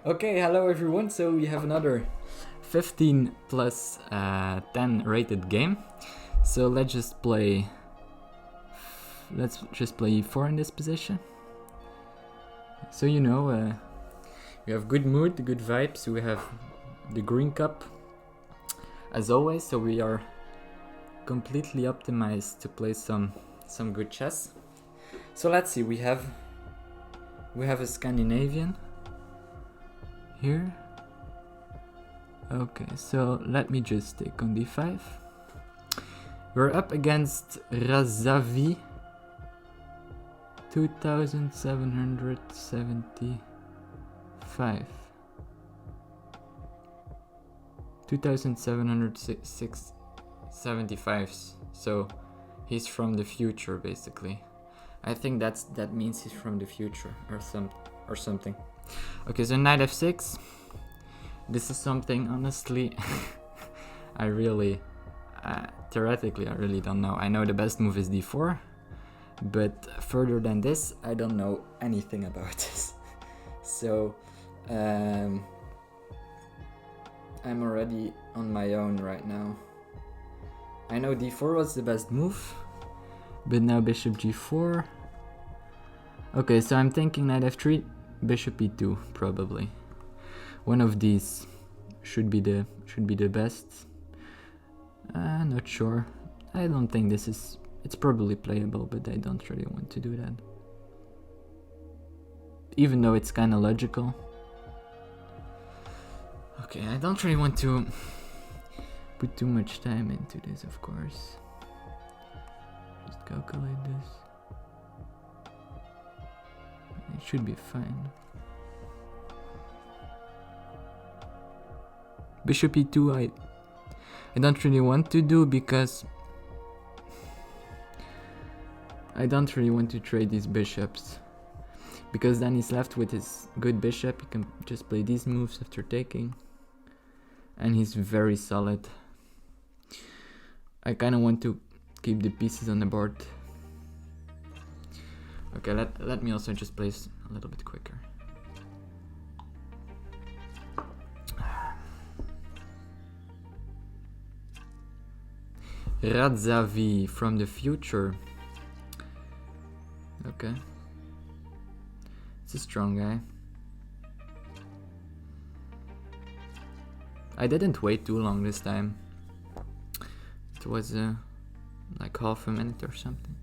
Okay, hello everyone. So we have another 15 plus 10 rated game. So let's just play e4 in this position. So we have good mood, good vibes. We have the green cup as always, so we are completely optimized to play some good chess. So let's see, we have a Scandinavian here. Okay, so let me just take on d5. We're up against Razavi 2775. 2775. So he's from the future basically. I think that means he's from the future or something. Okay, so knight f6. This is something, honestly, I really, theoretically, I really don't know. I know the best move is d4, but further than this, I don't know anything about this. So, I'm already on my own right now. I know d4 was the best move, but now bishop g4. Okay, so I'm thinking knight f3, bishop e2, probably. One of these should be the best. Not sure. I don't think this is. It's probably playable, but I don't really want to do that. Even though it's kind of logical. Okay, I don't really want to put too much time into this, of course. Just calculate this. It should be fine. Bishop e2 I don't really want to do because I don't really want to trade these bishops, because then he's left with his good bishop. He can just play these moves after taking, and he's very solid. I kind of want to keep the pieces on the board. Okay, let me also just place a little bit quicker. Radzavi from the future. Okay. It's a strong guy. I didn't wait too long this time. It was like half a minute or something.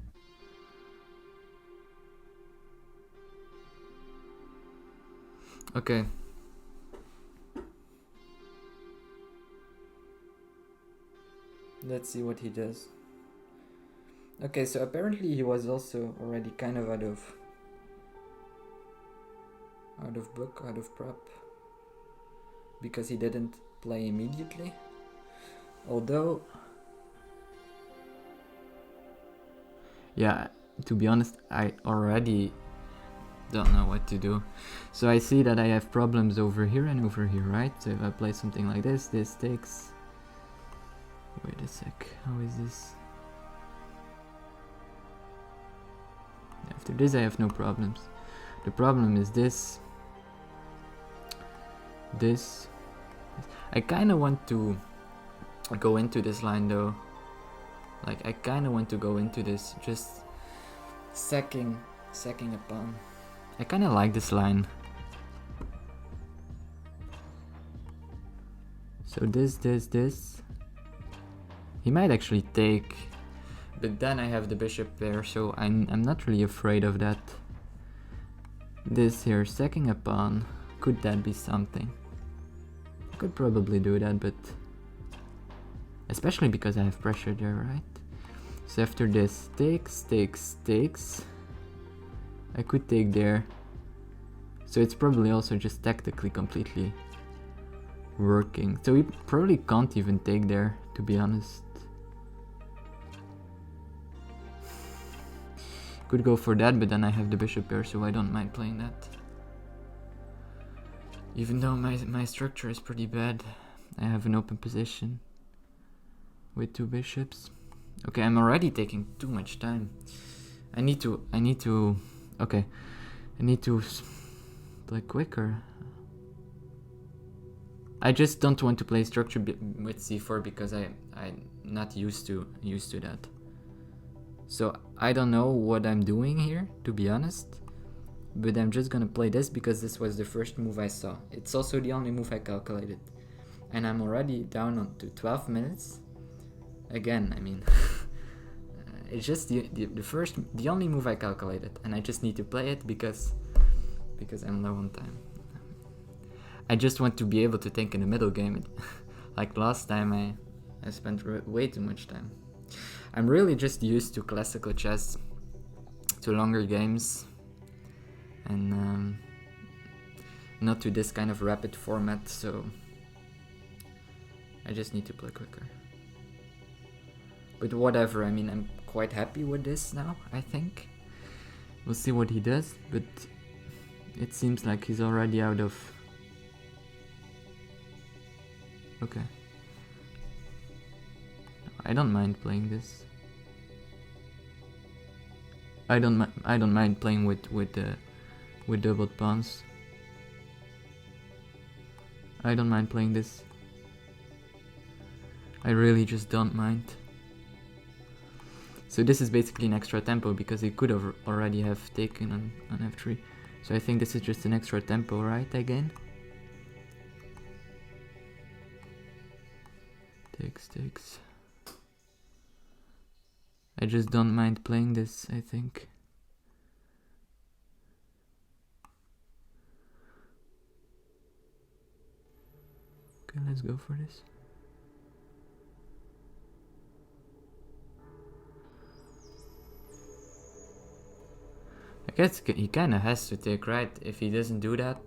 Okay. Let's see what he does. Okay, so apparently he was also already kind of out of book, out of prep, because he didn't play immediately. Although, yeah, to be honest, I already don't know what to do. So I see that I have problems over here and over here, right? So if I play something like this, this takes. Wait a sec, how is this? After this I have no problems. The problem is this. I kind of want to go into this line though. Like, I kind of want to go into this, just sacking a pawn. I kind of like this line. So this. He might actually take, but then I have the bishop there, so I'm not really afraid of that. This here, sacking a pawn, could that be something? I could probably do that, but especially because I have pressure there, right? So after this, takes. I could take there. So it's probably also just tactically completely working. So we probably can't even take there, to be honest. Could go for that, but then I have the bishop here, so I don't mind playing that. Even though my structure is pretty bad, I have an open position with two bishops. Okay, I'm already taking too much time. I need to play quicker. I just don't want to play structure with c4 because I'm not used to that. So I don't know what I'm doing here, to be honest. But I'm just gonna play this because this was the first move I saw. It's also the only move I calculated. And I'm already down on to 12 minutes. Again, I mean, it's just the only move I calculated, and I just need to play it because I'm low on time. I just want to be able to think in the middle game. Like last time I spent way too much time. I'm really just used to classical chess, to longer games, and not to this kind of rapid format, so I just need to play quicker. But whatever, I mean, I'm quite happy with this now, I think. We'll see what he does, but it seems like he's already out of... Okay. I don't mind playing this. I don't mind playing with doubled pawns. I don't mind playing this. I really just don't mind. So this is basically an extra tempo because he could have already have taken on f3. So I think this is just an extra tempo, right, again? Takes. I just don't mind playing this, I think. Okay, let's go for this. I guess he kinda has to take, right? If he doesn't do that,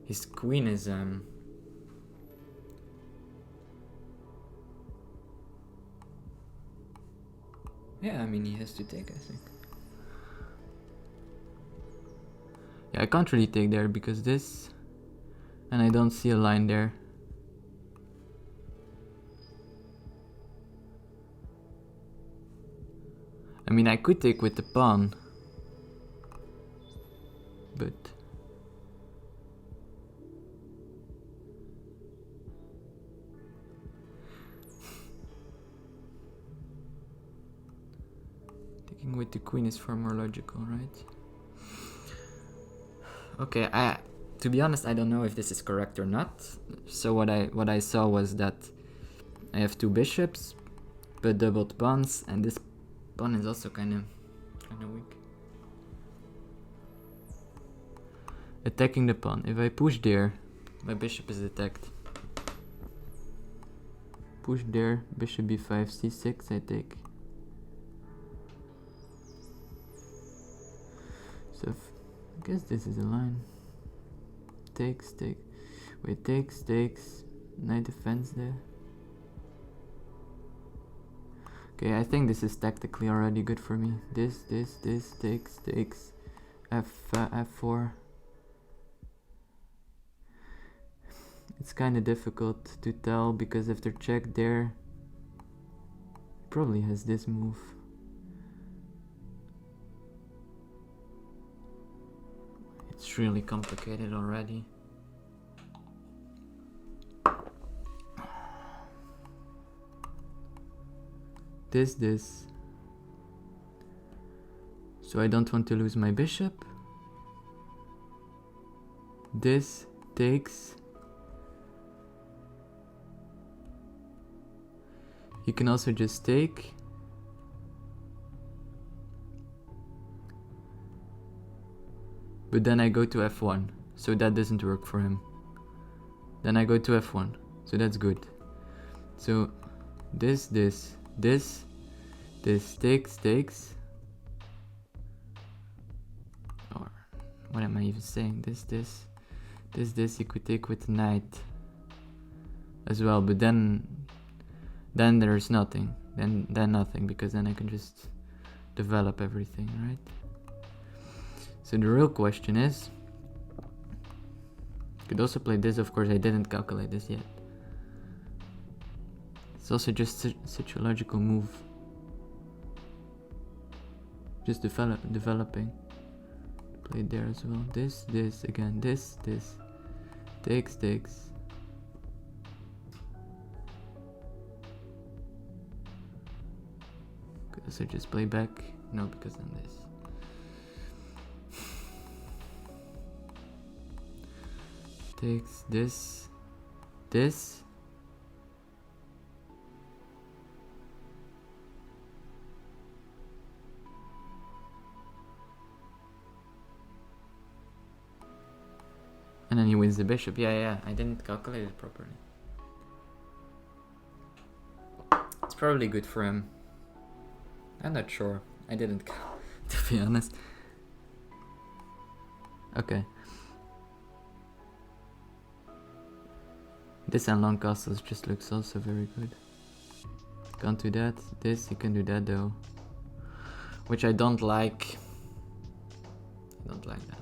his queen is yeah, I mean, he has to take, I think. Yeah, I can't really take there because this, and I don't see a line there. I mean, I could take with the pawn, but taking with the queen is far more logical, right? Okay, to be honest, I don't know if this is correct or not. So what I saw was that I have two bishops, but doubled pawns, and this pawn is also kind of weak. Attacking the pawn. If I push there, my bishop is attacked. Push there, bishop b5, c6, I take. So I guess this is a line. Takes. Wait, takes. Knight defense there. Okay, I think this is tactically already good for me. This takes. F4. It's kind of difficult to tell because if they're checked there, probably has this move. It's really complicated already. This. So I don't want to lose my bishop. This takes. You can also just take. But then I go to f1, so that doesn't work for him. Then I go to f1, so that's good. So this takes. Or what am I even saying? This you could take with knight as well, but then there's nothing. Then nothing, because then I can just develop everything, right? So the real question is, could also play this. Of course, I didn't calculate this yet. It's also just such a logical move. Just developing. Play there as well. This again. This takes. Does it just play back? No, because then this. Takes this, this. And then he wins the bishop. Yeah, I didn't calculate it properly. It's probably good for him. I'm not sure. I didn't count, to be honest. Okay. This and long castles just looks also very good. Can't do that. This, you can do that though. Which I don't like. I don't like that.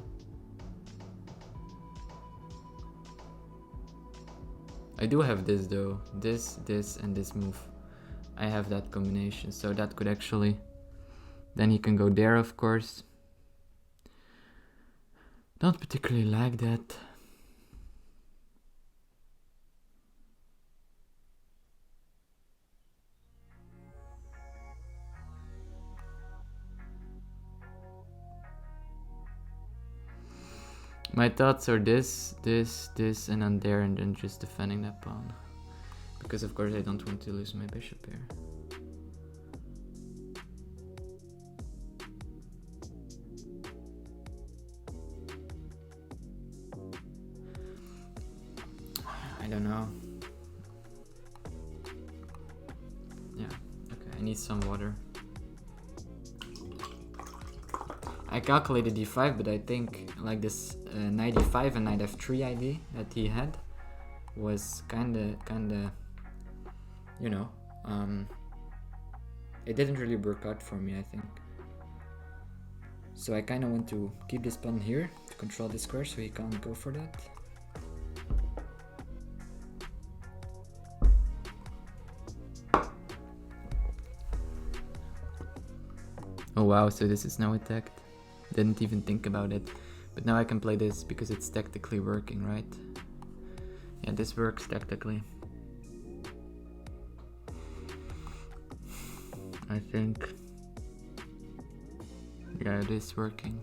I do have this though. This, and this move. I have that combination, so that could actually... Then he can go there, of course. Don't particularly like that. My thoughts are this, and then there, and then just defending that pawn. Because of course I don't want to lose my bishop here. I don't know. Yeah, okay, I need some water. I calculated d5, but I think like this knight e5 and knight f3 idea that he had was kinda, you know, it didn't really work out for me, I think. So I kinda want to keep this pawn here to control the square so he can't go for that. Oh wow, so this is now attacked. Didn't even think about it. But now I can play this because it's tactically working, right? Yeah, this works tactically. I think. Yeah, it is working.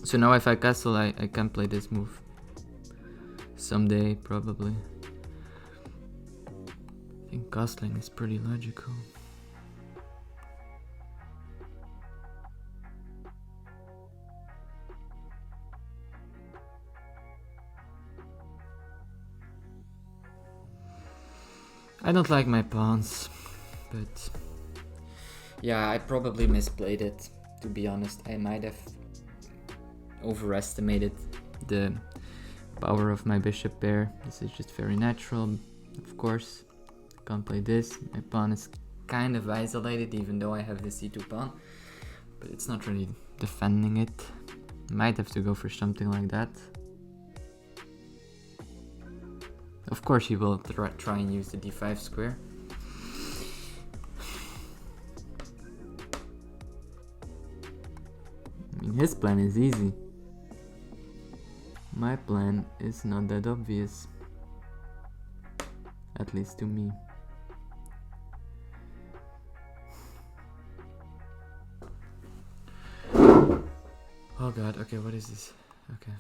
So now if I castle, I can play this move. Someday, probably. I think castling is pretty logical. I don't like my pawns, but yeah, I probably misplayed it, to be honest. I might have overestimated the power of my bishop pair. This is just very natural, of course. Can't play this. My pawn is kind of isolated, even though I have the c2 pawn, but it's not really defending it. Might have to go for something like that. Of course he will try and use the d5 square. I mean, his plan is easy. My plan is not that obvious. At least to me. Oh god, okay, what is this? Okay.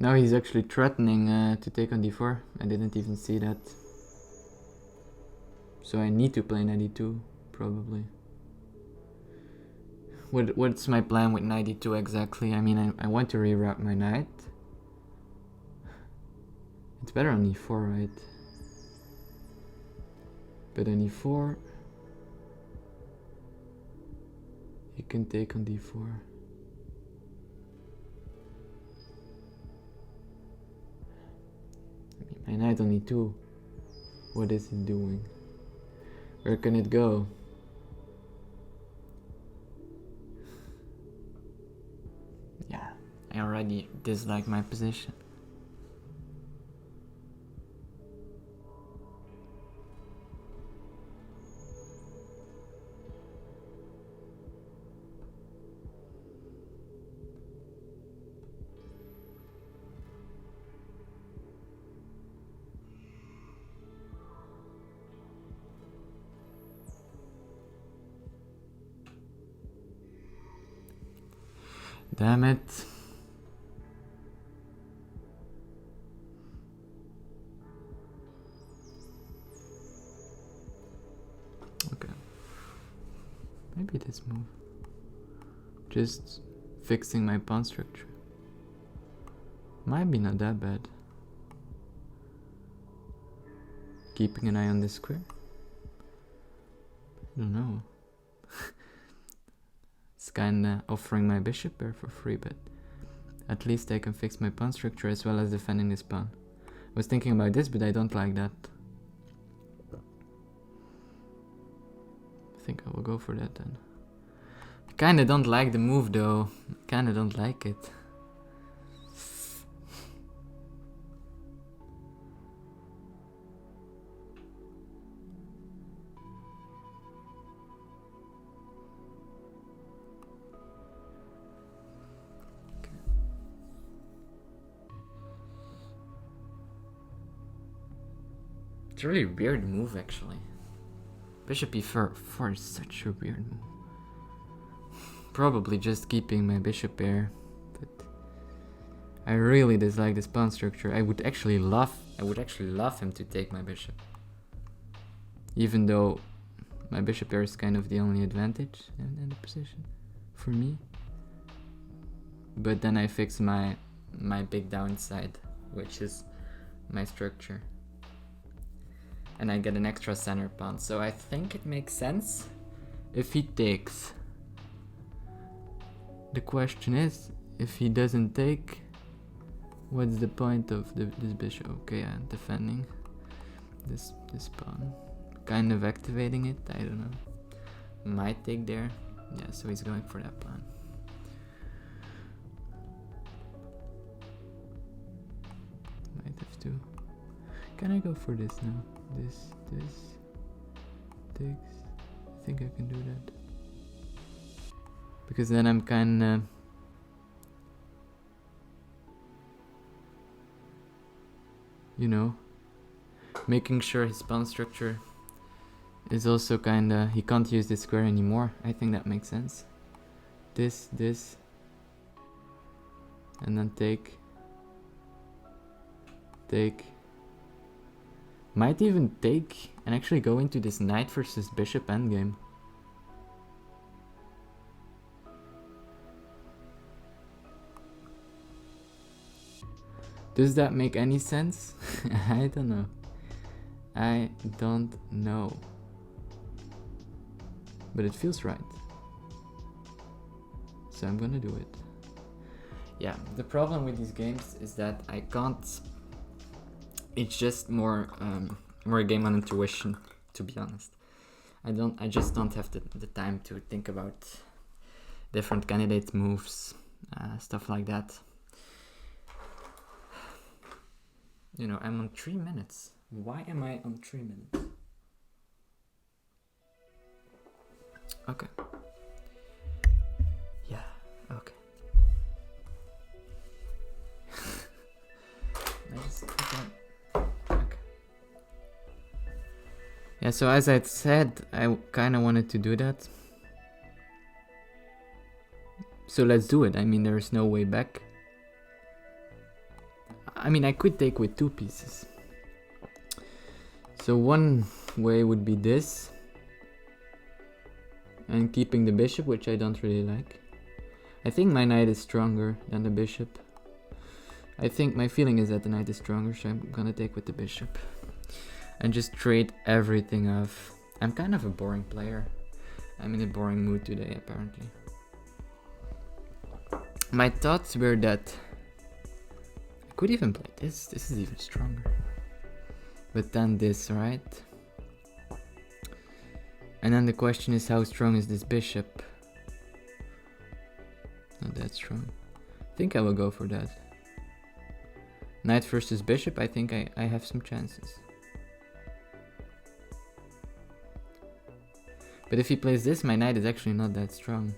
Now he's actually threatening to take on d4. I didn't even see that. So I need to play knight e2, probably. What's my plan with knight e2 exactly? I mean, I want to reroute my knight. It's better on e4, right? But on e4, you can take on d4. My knight on e2. What is it doing? Where can it go? Yeah, I already dislike my position. Damn it. Okay. Maybe this move. Just fixing my pawn structure. Might be not that bad. Keeping an eye on this square. I don't know. It's kinda offering my bishop there for free, but at least I can fix my pawn structure as well as defending this pawn. I was thinking about this, but I don't like that. I think I will go for that then. I kinda don't like the move though. Kinda don't like it. It's a really weird move actually. Bishop e4 is such a weird move. Probably just keeping my bishop there, but I really dislike this pawn structure. I would actually love him to take my bishop. Even though my bishop there is kind of the only advantage in the position for me. But then I fix my big downside, which is my structure. And I get an extra center pawn, so I think it makes sense if he takes. The question is, if he doesn't take, what's the point of this bishop? Okay, I'm defending this pawn, kind of activating it. I don't know. Might take there. Yeah, so he's going for that pawn. Might have to. Can I go for this now? This takes. I think I can do that. Because then I'm kinda making sure his pawn structure is also kinda, he can't use this square anymore. I think that makes sense. This, and then take. Might even take and actually go into this knight versus bishop endgame. Does that make any sense? I don't know. I don't know. But it feels right. So I'm gonna do it. Yeah, the problem with these games is that I can't. It's just more a game on intuition, to be honest. I just don't have the time to think about different candidate moves, stuff like that. I'm on 3 minutes. Why am I on 3 minutes? Okay. Yeah, okay. Yeah, so as I said, I kind of wanted to do that. So let's do it. I mean, there is no way back. I mean, I could take with 2 pieces. So one way would be this. And keeping the bishop, which I don't really like. I think my knight is stronger than the bishop. I think my feeling is that the knight is stronger, so I'm gonna take with the bishop. And just trade everything off. I'm kind of a boring player. I'm in a boring mood today, apparently. My thoughts were that I could even play this. This is even stronger. But then this, right? And then the question is, how strong is this bishop? Not that strong. I think I will go for that. Knight versus bishop, I think I have some chances. But if he plays this, my knight is actually not that strong.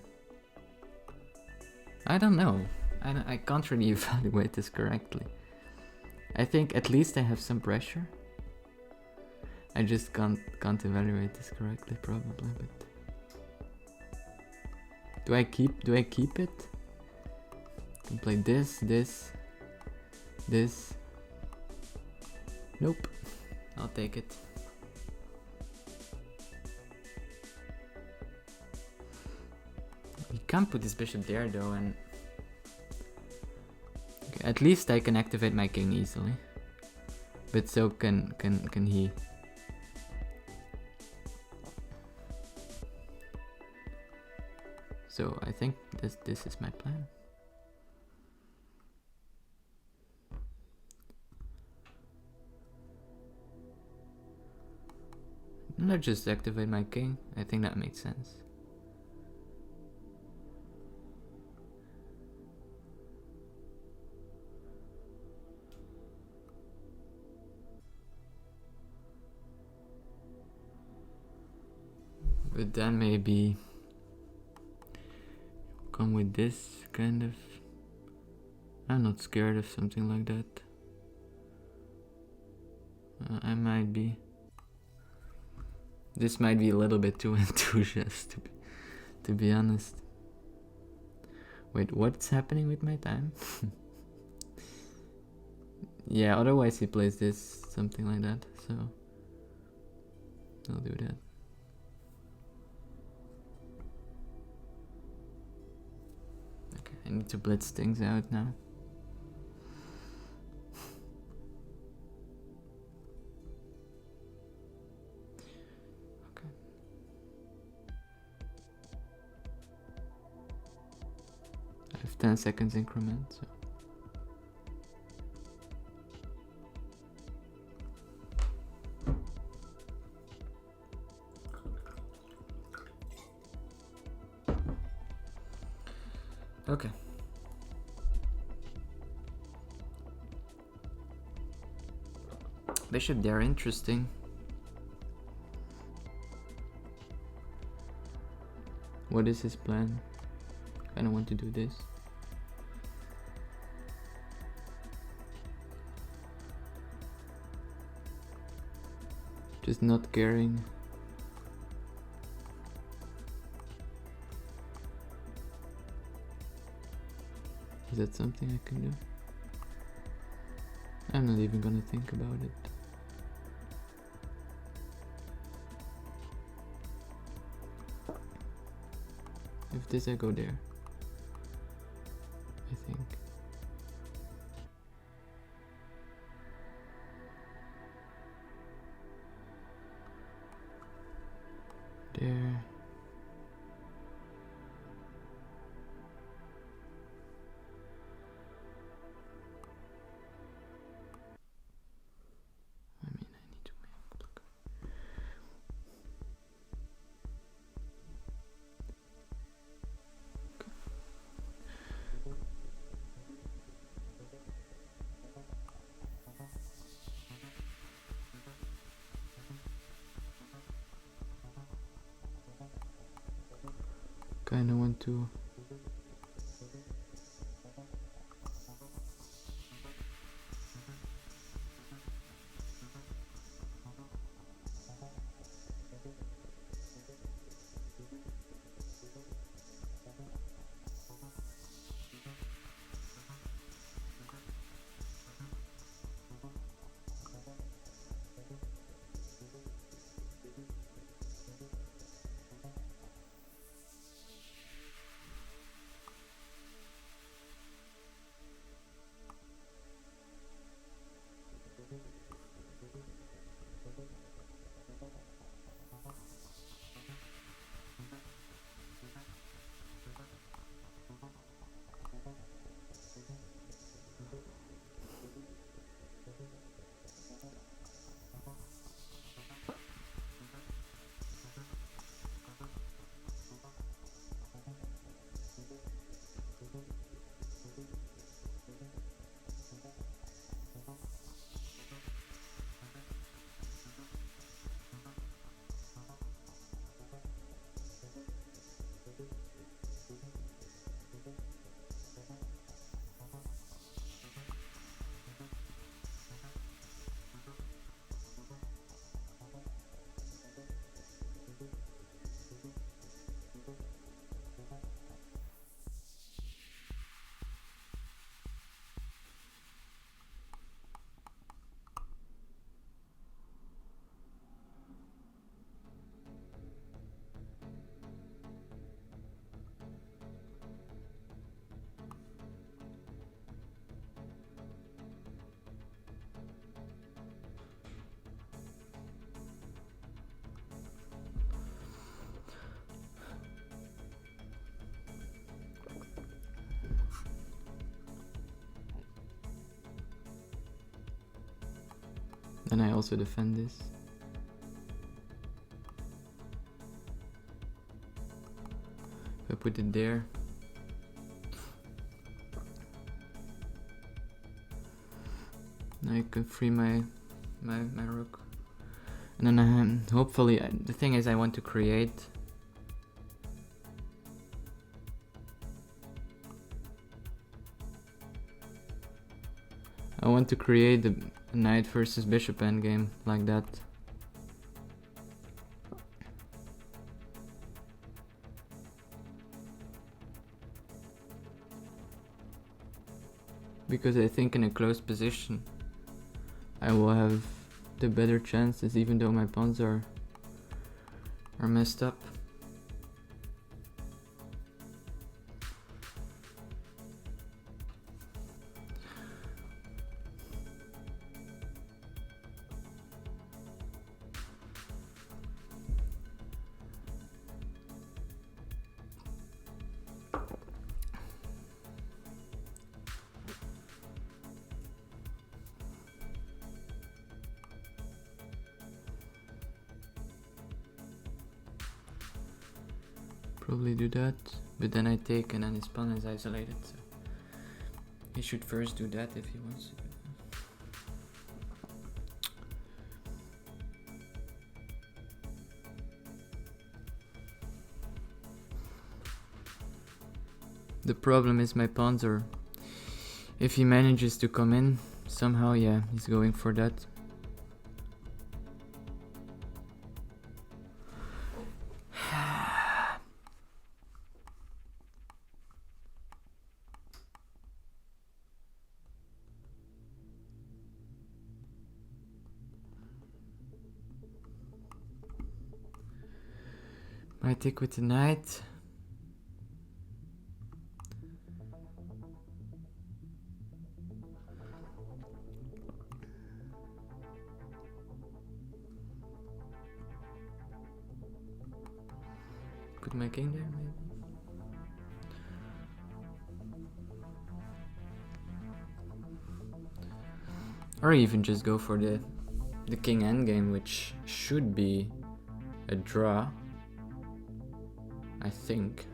I don't know. I can't really evaluate this correctly. I think at least I have some pressure. I just can't evaluate this correctly, probably. But do I keep it? Can play this, this, this. Nope. I'll take it. You can't put this bishop there though, and okay, at least I can activate my king easily. But so can he. So I think this is my plan. Not just activate my king. I think that makes sense. But then maybe come with this kind of. I'm not scared of something like that. I might be. This might be a little bit too enthusiastic, to be honest. Wait, what's happening with my time? Yeah, otherwise he plays this, something like that, so I'll do that. Okay, I need to blitz things out now. I have 10 seconds increment, so. Okay. Bishop there, interesting. What is his plan? I don't want to do this. Just not caring. Is that something I can do? I'm not even gonna think about it. If this, I go there. I think. There. I mean, I need to make. Kinda want to. Then I also defend this. If I put it there. Now I can free my rook. And then hopefully, the thing is I want to create the knight versus bishop endgame like that. Because I think in a close position I will have the better chances, even though my pawns are messed up. Probably do that, but then I take and then his pawn is isolated, so he should first do that if he wants to. The problem is my pawns are, if he manages to come in somehow, yeah, he's going for that. I take with the knight. Put my king there, maybe. Or even just go for the king endgame, which should be a draw, I think.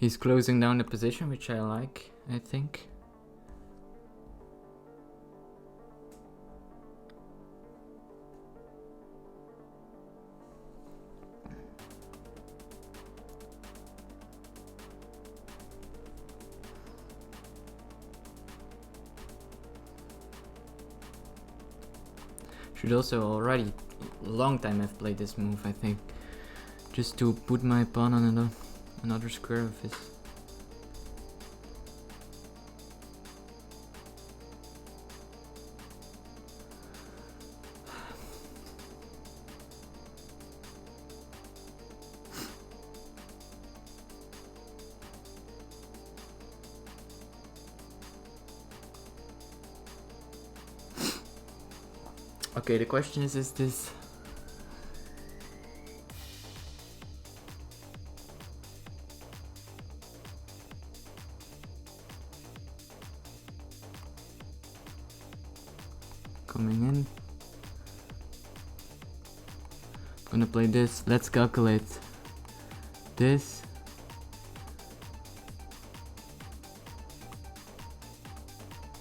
He's closing down the position, which I like, I think. Should also already long time I've played this move, I think. Just to put my pawn on another square of his. Okay, the question is this coming in? I'm gonna play this. Let's calculate. this.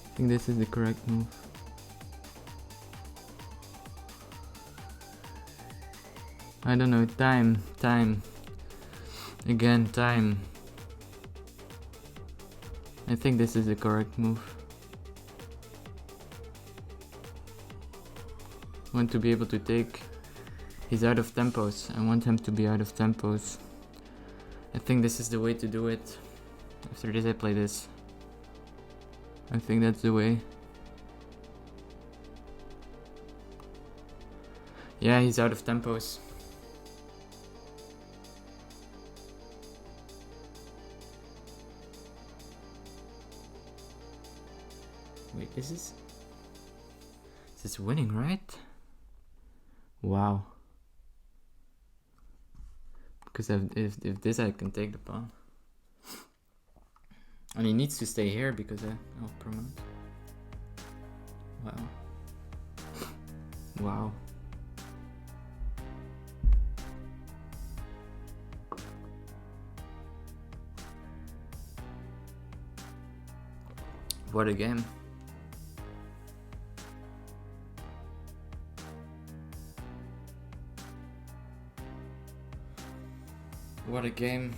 I think this is the correct move. I don't know, time. Again, time. I think this is the correct move. I want to be able to take... He's out of tempos. I want him to be out of tempos. I think this is the way to do it. After this I play this. I think that's the way. Yeah, he's out of tempos. Wait, this is winning, right? Wow. Because if this I can take the pawn. And he needs to stay here because oh, permanent. Wow. Wow. What a game. What a game.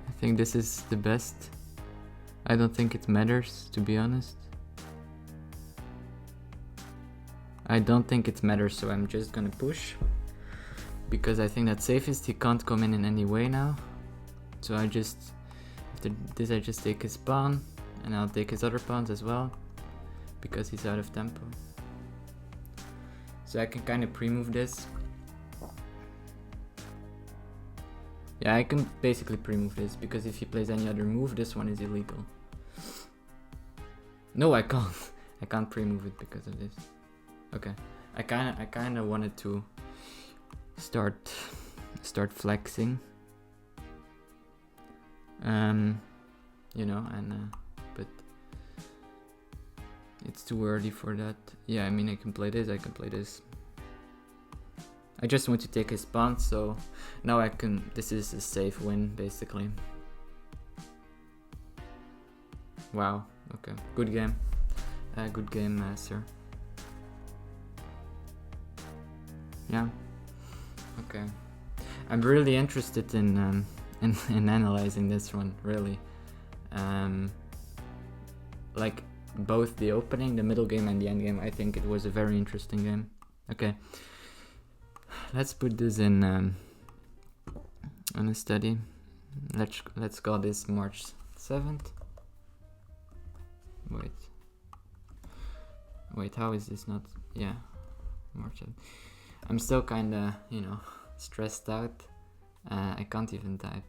I think this is the best. I don't think it matters, to be honest. I don't think it matters, so I'm just gonna push. Because I think that's safest. He can't come in any way now. So I just, after this I just take his pawn. And I'll take his other pawns as well. Because he's out of tempo. So I can kind of pre-move this. Yeah, I can basically pre-move this, because if he plays any other move, this one is illegal. No, I can't. I can't pre-move it because of this. Okay. I kinda wanted to start flexing. You know, and but it's too early for that. Yeah, I mean, I can play this. I just want to take his pawn, so now I can... This is a safe win, basically. Wow, okay. Good game. Good game, sir. Yeah. Okay. I'm really interested in analyzing this one, really. Like, both the opening, the middle game, and the end game. I think it was a very interesting game. Okay. Let's put this in on a study. Let's call this March 7th. Wait, how is this not? Yeah, March 7th. I'm still kinda, you know, stressed out. I can't even type.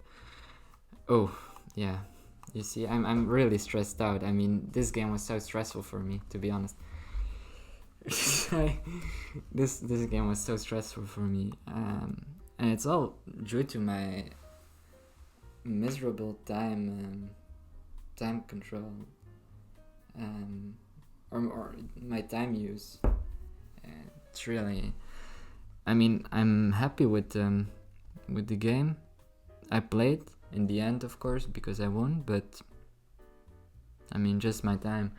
Oh, yeah. You see, I'm really stressed out. I mean, this game was so stressful for me, to be honest. This game was so stressful for me, and it's all due to my miserable time control, or my time use. It's really, I mean, I'm happy with the game I played in the end, of course, because I won, but I mean, just my time.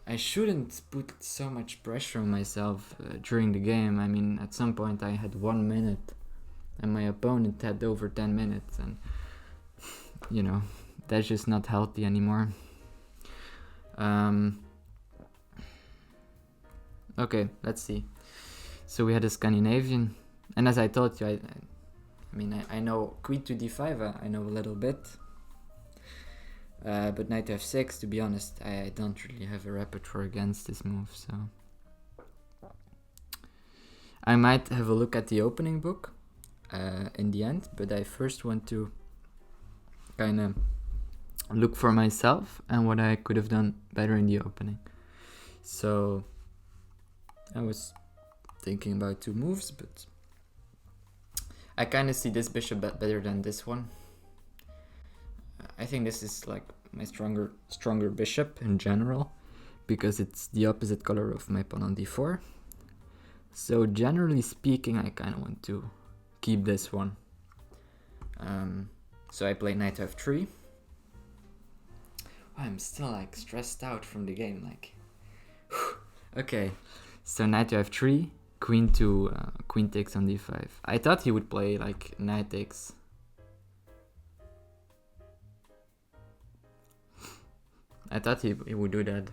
I shouldn't put so much pressure on myself during the game. I mean, at some point I had 1 minute and my opponent had over 10 minutes, and you know, that's just not healthy anymore. Okay, let's see. So we had a Scandinavian, and as I told you, I know queen to d5, I know a little bit. But knight to f6, to be honest, I don't really have a repertoire against this move, so I might have a look at the opening book in the end, but I first want to kind of look for myself and what I could have done better in the opening. So I was thinking about 2 moves, but I kind of see this bishop better than this one. I think this is like my stronger bishop in general, because it's the opposite color of my pawn on d4. So generally speaking, I kind of want to keep this one. So I play knight to f3. I'm still like stressed out from the game, like. Okay, so knight to f3, queen takes on d5. I thought he would play like knight takes. I thought he would do that.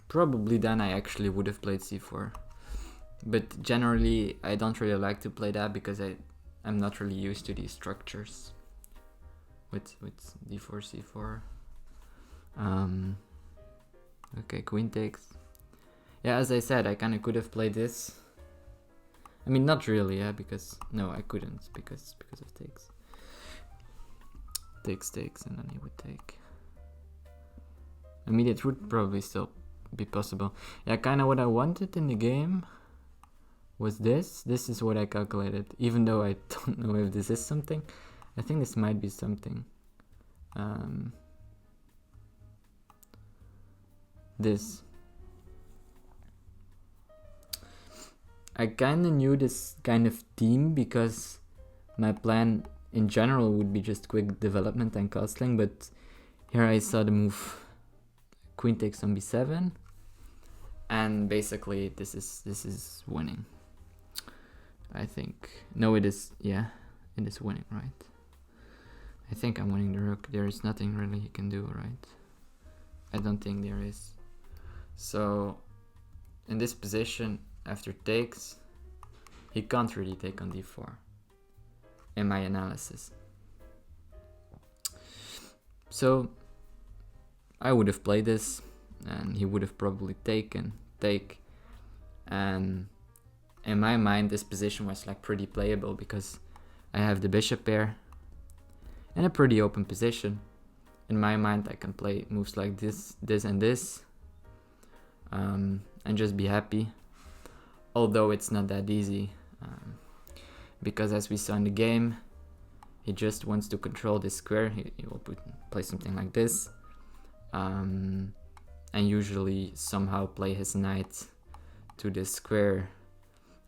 Probably then I actually would have played c4. But generally I don't really like to play that because I'm not really used to these structures with d4, c4. Okay, queen takes. Yeah, as I said, I kind of could have played this. I mean, not really, yeah, because no, I couldn't because of takes. Takes, and then he would take. I mean, it would probably still be possible. Yeah, kind of what I wanted in the game was this. This is what I calculated, even though I don't know if this is something. I think this might be something. This. I kind of knew this kind of theme because my plan in general would be just quick development and castling, but here I saw the move queen takes on b7, and basically this is winning. I think. No, it is. Yeah, it is winning, right? I think I'm winning the rook. There is nothing really he can do, right? I don't think there is. So in this position, after takes, he can't really take on d4 in my analysis. So I would have played this and he would have probably taken take, and in my mind this position was like pretty playable because I have the bishop pair in a pretty open position. In my mind I can play moves like this, and this, and just be happy. Although it's not that easy, because as we saw in the game, he just wants to control this square. He will play something like this, and usually somehow play his knight to this square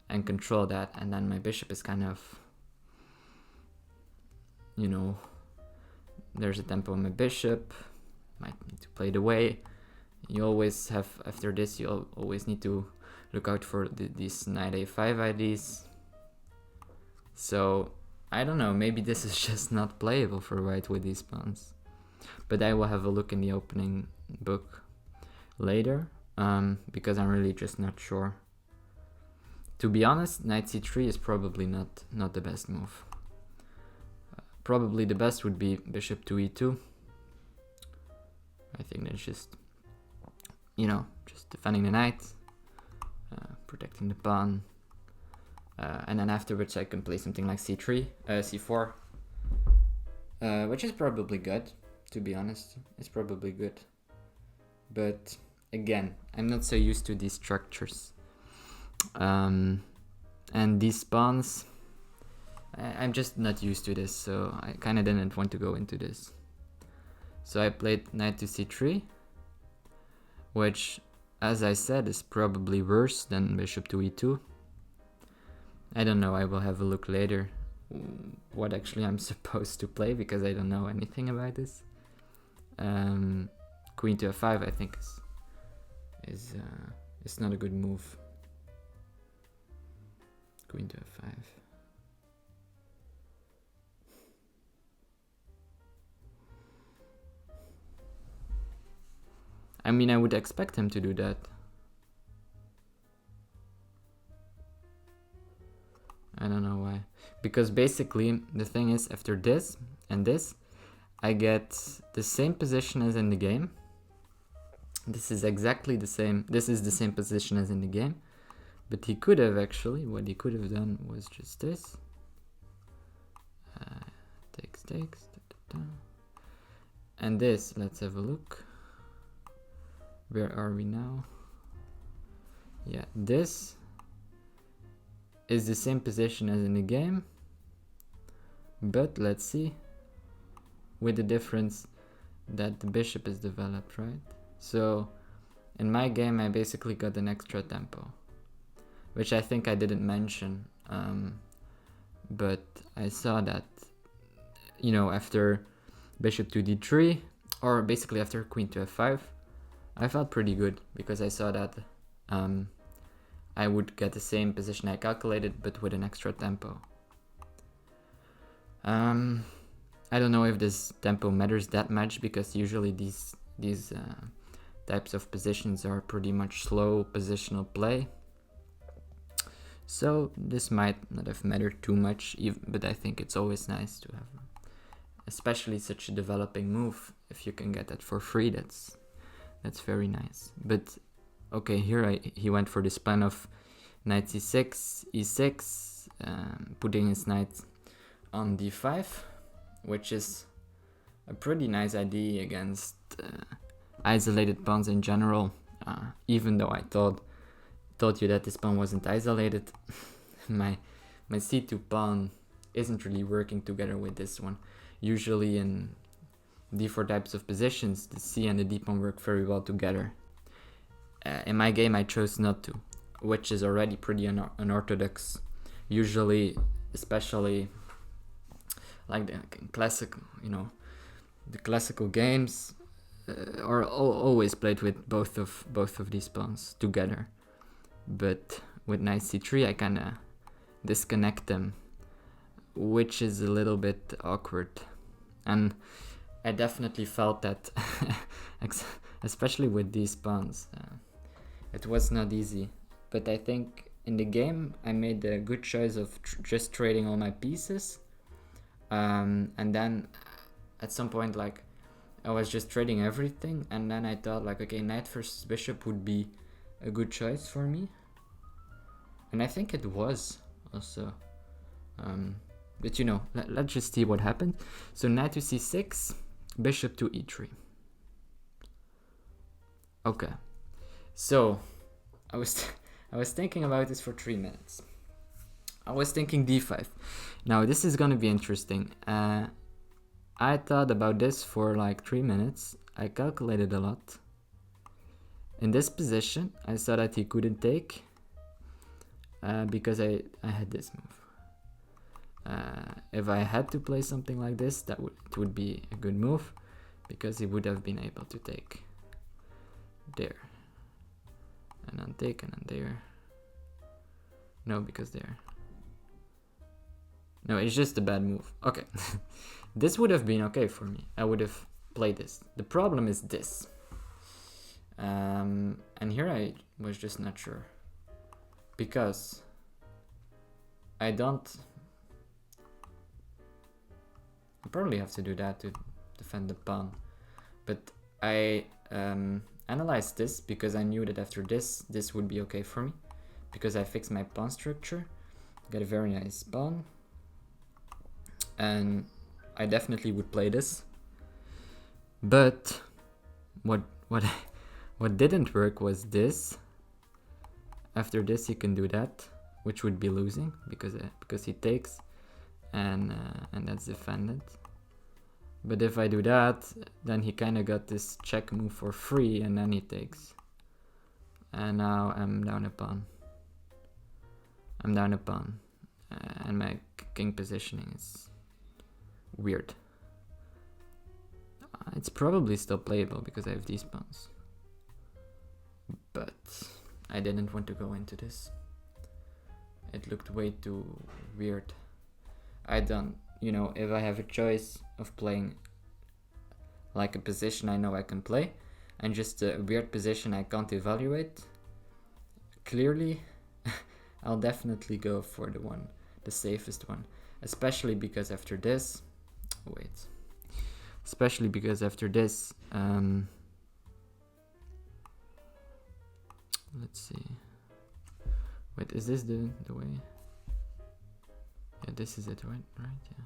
and control that, and then my bishop is kind of, you know, there's a tempo on my bishop, might need to play it away. You always have, after this, you always need to look out for these knight a5 IDs. So I don't know, maybe this is just not playable for white with these pawns. But I will have a look in the opening book later, because I'm really just not sure. To be honest, knight c3 is probably not the best move. Probably the best would be bishop to e2. I think that's just, you know, just defending the knight, protecting the pawn, and then afterwards I can play something like c3, c4, which is probably good, to be honest. It's probably good. But again, I'm not so used to these structures. And these pawns, I'm just not used to this, so I kind of didn't want to go into this. So I played knight to c3, which, as I said, is probably worse than bishop to e2. I don't know, I will have a look later what actually I'm supposed to play, because I don't know anything about this. Queen to f5 I think is not a good move. Queen to f5. I mean, I would expect him to do that. I don't know why. Because basically, the thing is, after this and this, I get the same position as in the game. This is exactly the same. This is the same position as in the game. But he could have actually, what he could have done was just this. Takes, da, da, da. And this, let's have a look. Where are we now? Yeah, this is the same position as in the game, but let's see, with the difference that the bishop is developed, right? So in my game I basically got an extra tempo, which I think I didn't mention, but I saw that, you know, after bishop to d3, or basically after queen to f5, I felt pretty good, because I saw that I would get the same position I calculated, but with an extra tempo. I don't know if this tempo matters that much, because usually these types of positions are pretty much slow positional play. So this might not have mattered too much, but I think it's always nice to have, especially such a developing move. If you can get that for free, that's very nice. But okay, here he went for this plan of knight c6, e6, putting his knight on d5, which is a pretty nice idea against isolated pawns in general, even though I told you that this pawn wasn't isolated. my c2 pawn isn't really working together with this one. Usually in d4 types of positions, the c and the d pawn work very well together. In my game I chose not to, which is already pretty unorthodox. Usually, especially like the classic, you know, the classical games are always played with both of these pawns together. But with knight c3 I kinda disconnect them, which is a little bit awkward. And I definitely felt that, especially with these pawns, it was not easy. But I think in the game I made a good choice of just trading all my pieces, and then at some point, like, I was just trading everything, and then I thought, like, okay, knight versus bishop would be a good choice for me, and I think it was also. But you know, let's just see what happened. So knight to c6, bishop to e3. Okay, so I was thinking about this for 3 minutes. I was thinking d5. Now this is gonna be interesting. I thought about this for like 3 minutes. I calculated a lot. In this position, I saw that he couldn't take because I had this move. If I had to play something like this, it would be a good move, because he would have been able to take there, and then take, and then there. No, because there. No, it's just a bad move. Okay. This would have been okay for me. I would have played this. The problem is this. And here I was just not sure, because I probably have to do that to defend the pawn, but I analyzed this because I knew that after this would be okay for me, because I fixed my pawn structure, got a very nice pawn, and I definitely would play this. But what didn't work was this. After this, you can do that, which would be losing because he takes, and that's defended. But if I do that, then he kind of got this check move for free, and then he takes. And now I'm down a pawn. And my king positioning is weird. It's probably still playable because I have these pawns. But I didn't want to go into this. It looked way too weird. I don't, you know, if I have a choice of playing like a position I know I can play, and just a weird position I can't evaluate clearly, I'll definitely go for the safest one. Especially because after this, let's see, Wait, is this the way? Yeah, this is it, right? Right, yeah.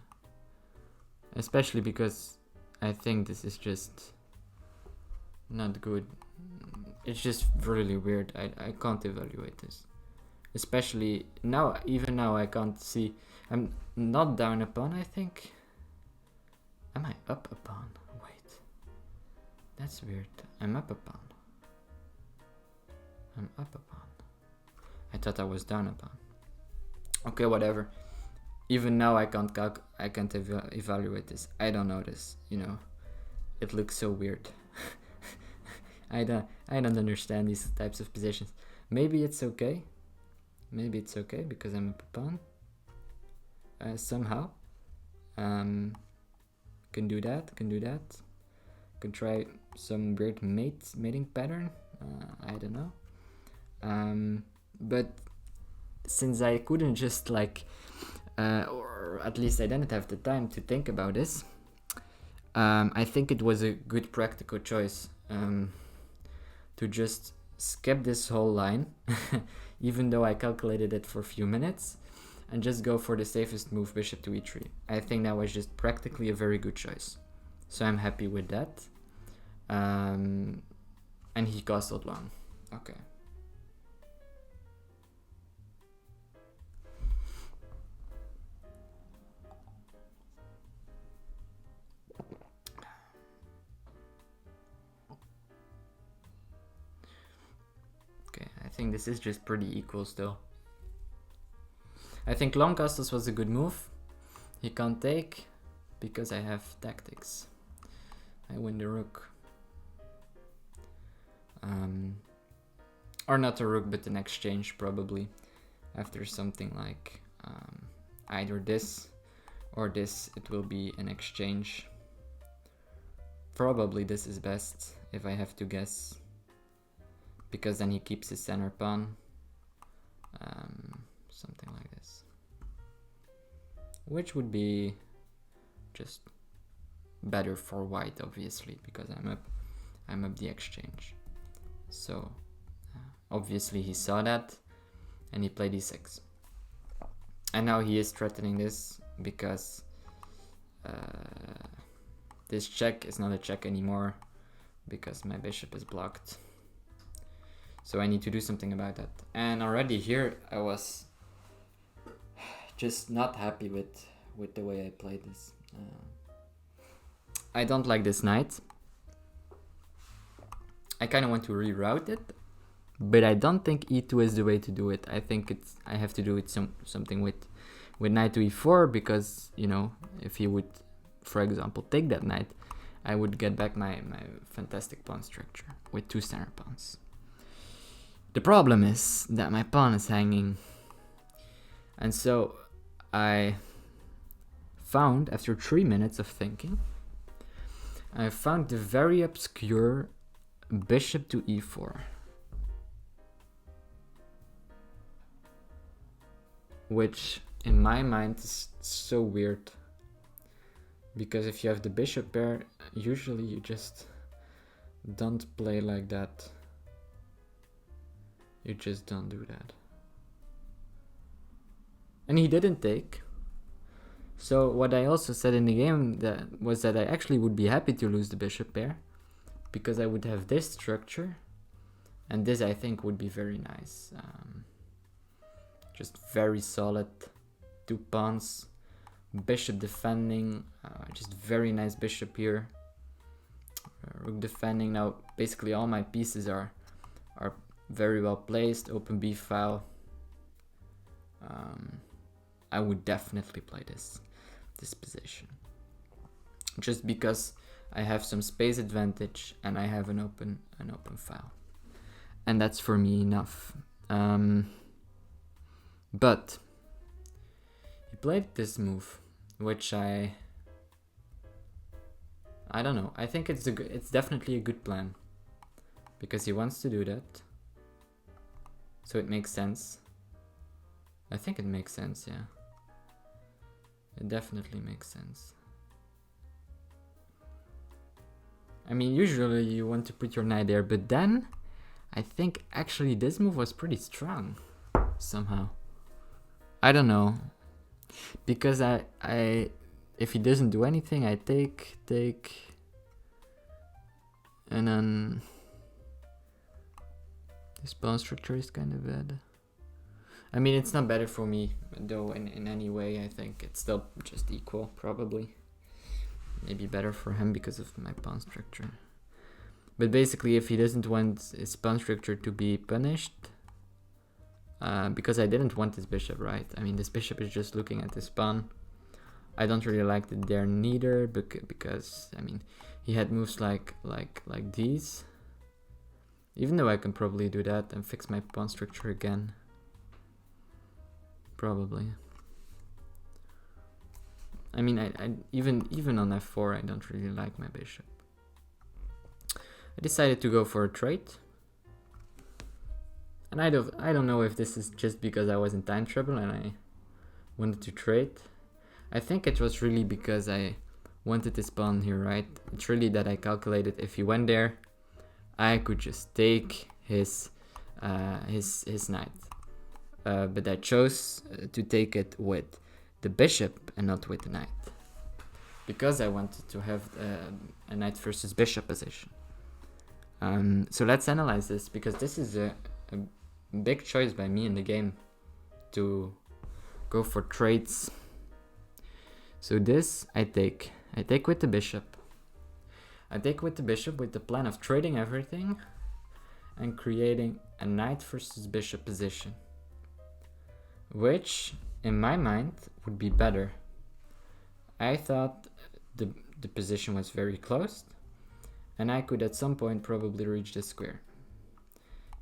Especially because I think this is just not good. It's just really weird. I can't evaluate this. Especially now, even now I can't see. I'm not down upon, I think. Am I up upon? Wait. That's weird. I'm up upon. I'm up upon. I thought I was down upon. Okay, whatever. Even now I can't evaluate this. I don't know this, you know. It looks so weird. I don't understand these types of positions. Maybe it's okay. Maybe it's okay because I'm up upon. Somehow. Can do that. Can try some weird mating pattern. I don't know. But since I couldn't just like, or at least I didn't have the time to think about this, I think it was a good practical choice to just skip this whole line, even though I calculated it for a few minutes, and just go for the safest move, bishop to e3. I think that was just practically a very good choice. So I'm happy with that. And he castled long. Okay. I think this is just pretty equal still. I think long castles was a good move. He can't take because I have tactics. I win the rook. Or not a rook, but an exchange probably. After something like either this or this, it will be an exchange. Probably this is best if I have to guess. Because then he keeps his center pawn. Something like this. Which would be just better for white, obviously, because I'm up the exchange. So obviously he saw that and he played e6. And now he is threatening this because this check is not a check anymore because my bishop is blocked. So I need to do something about that. And already here I was just not happy with the way I played this. I don't like this knight. I kind of want to reroute it, but I don't think e2 is the way to do it. I think I have to do it something with knight to e4 because, you know, if he would, for example, take that knight, I would get back my fantastic pawn structure with two center pawns. The problem is that my pawn is hanging. And so I found, after 3 minutes of thinking, I found the very obscure bishop to e4. Which, in my mind, is so weird. Because if you have the bishop pair, usually you just don't play like that. You just don't do that. And he didn't take. So what I also said in the game was that I actually would be happy to lose the bishop pair, because I would have this structure, and this I think would be very nice. Just very solid, two pawns, bishop defending, just very nice bishop here. Rook defending. Now basically all my pieces are very well placed. Open b file. I would definitely play this position, just because I have some space advantage and I have an open file, and that's for me enough. But he played this move, which I don't know. I think it's definitely a good plan, because he wants to do that. So it makes sense. I think it makes sense, yeah. It definitely makes sense. I mean, usually you want to put your knight there, but then I think actually this move was pretty strong. somehow. I don't know. Because I if he doesn't do anything, I take, and then this pawn structure is kind of bad. I mean, it's not better for me, though, in any way. I think it's still just equal, probably. Maybe better for him because of my pawn structure. But basically, if he doesn't want his pawn structure to be punished, because I didn't want this bishop, right? I mean, this bishop is just looking at this pawn. I don't really like it there neither, because I mean, he had moves like these. Even though I can probably do that and fix my pawn structure again. Probably. I mean, I even on f4, I don't really like my bishop. I decided to go for a trade. And I don't know if this is just because I was in time trouble and I wanted to trade. I think it was really because I wanted this pawn here, right? It's really that I calculated if he went there, I could just take his knight. But I chose to take it with the bishop and not with the knight, because I wanted to have a knight versus bishop position. So let's analyze this, because this is a big choice by me in the game to go for trades. So this I take with the bishop. I take with the bishop with the plan of trading everything and creating a knight versus bishop position, which in my mind would be better. I thought the position was very close and I could at some point probably reach the square.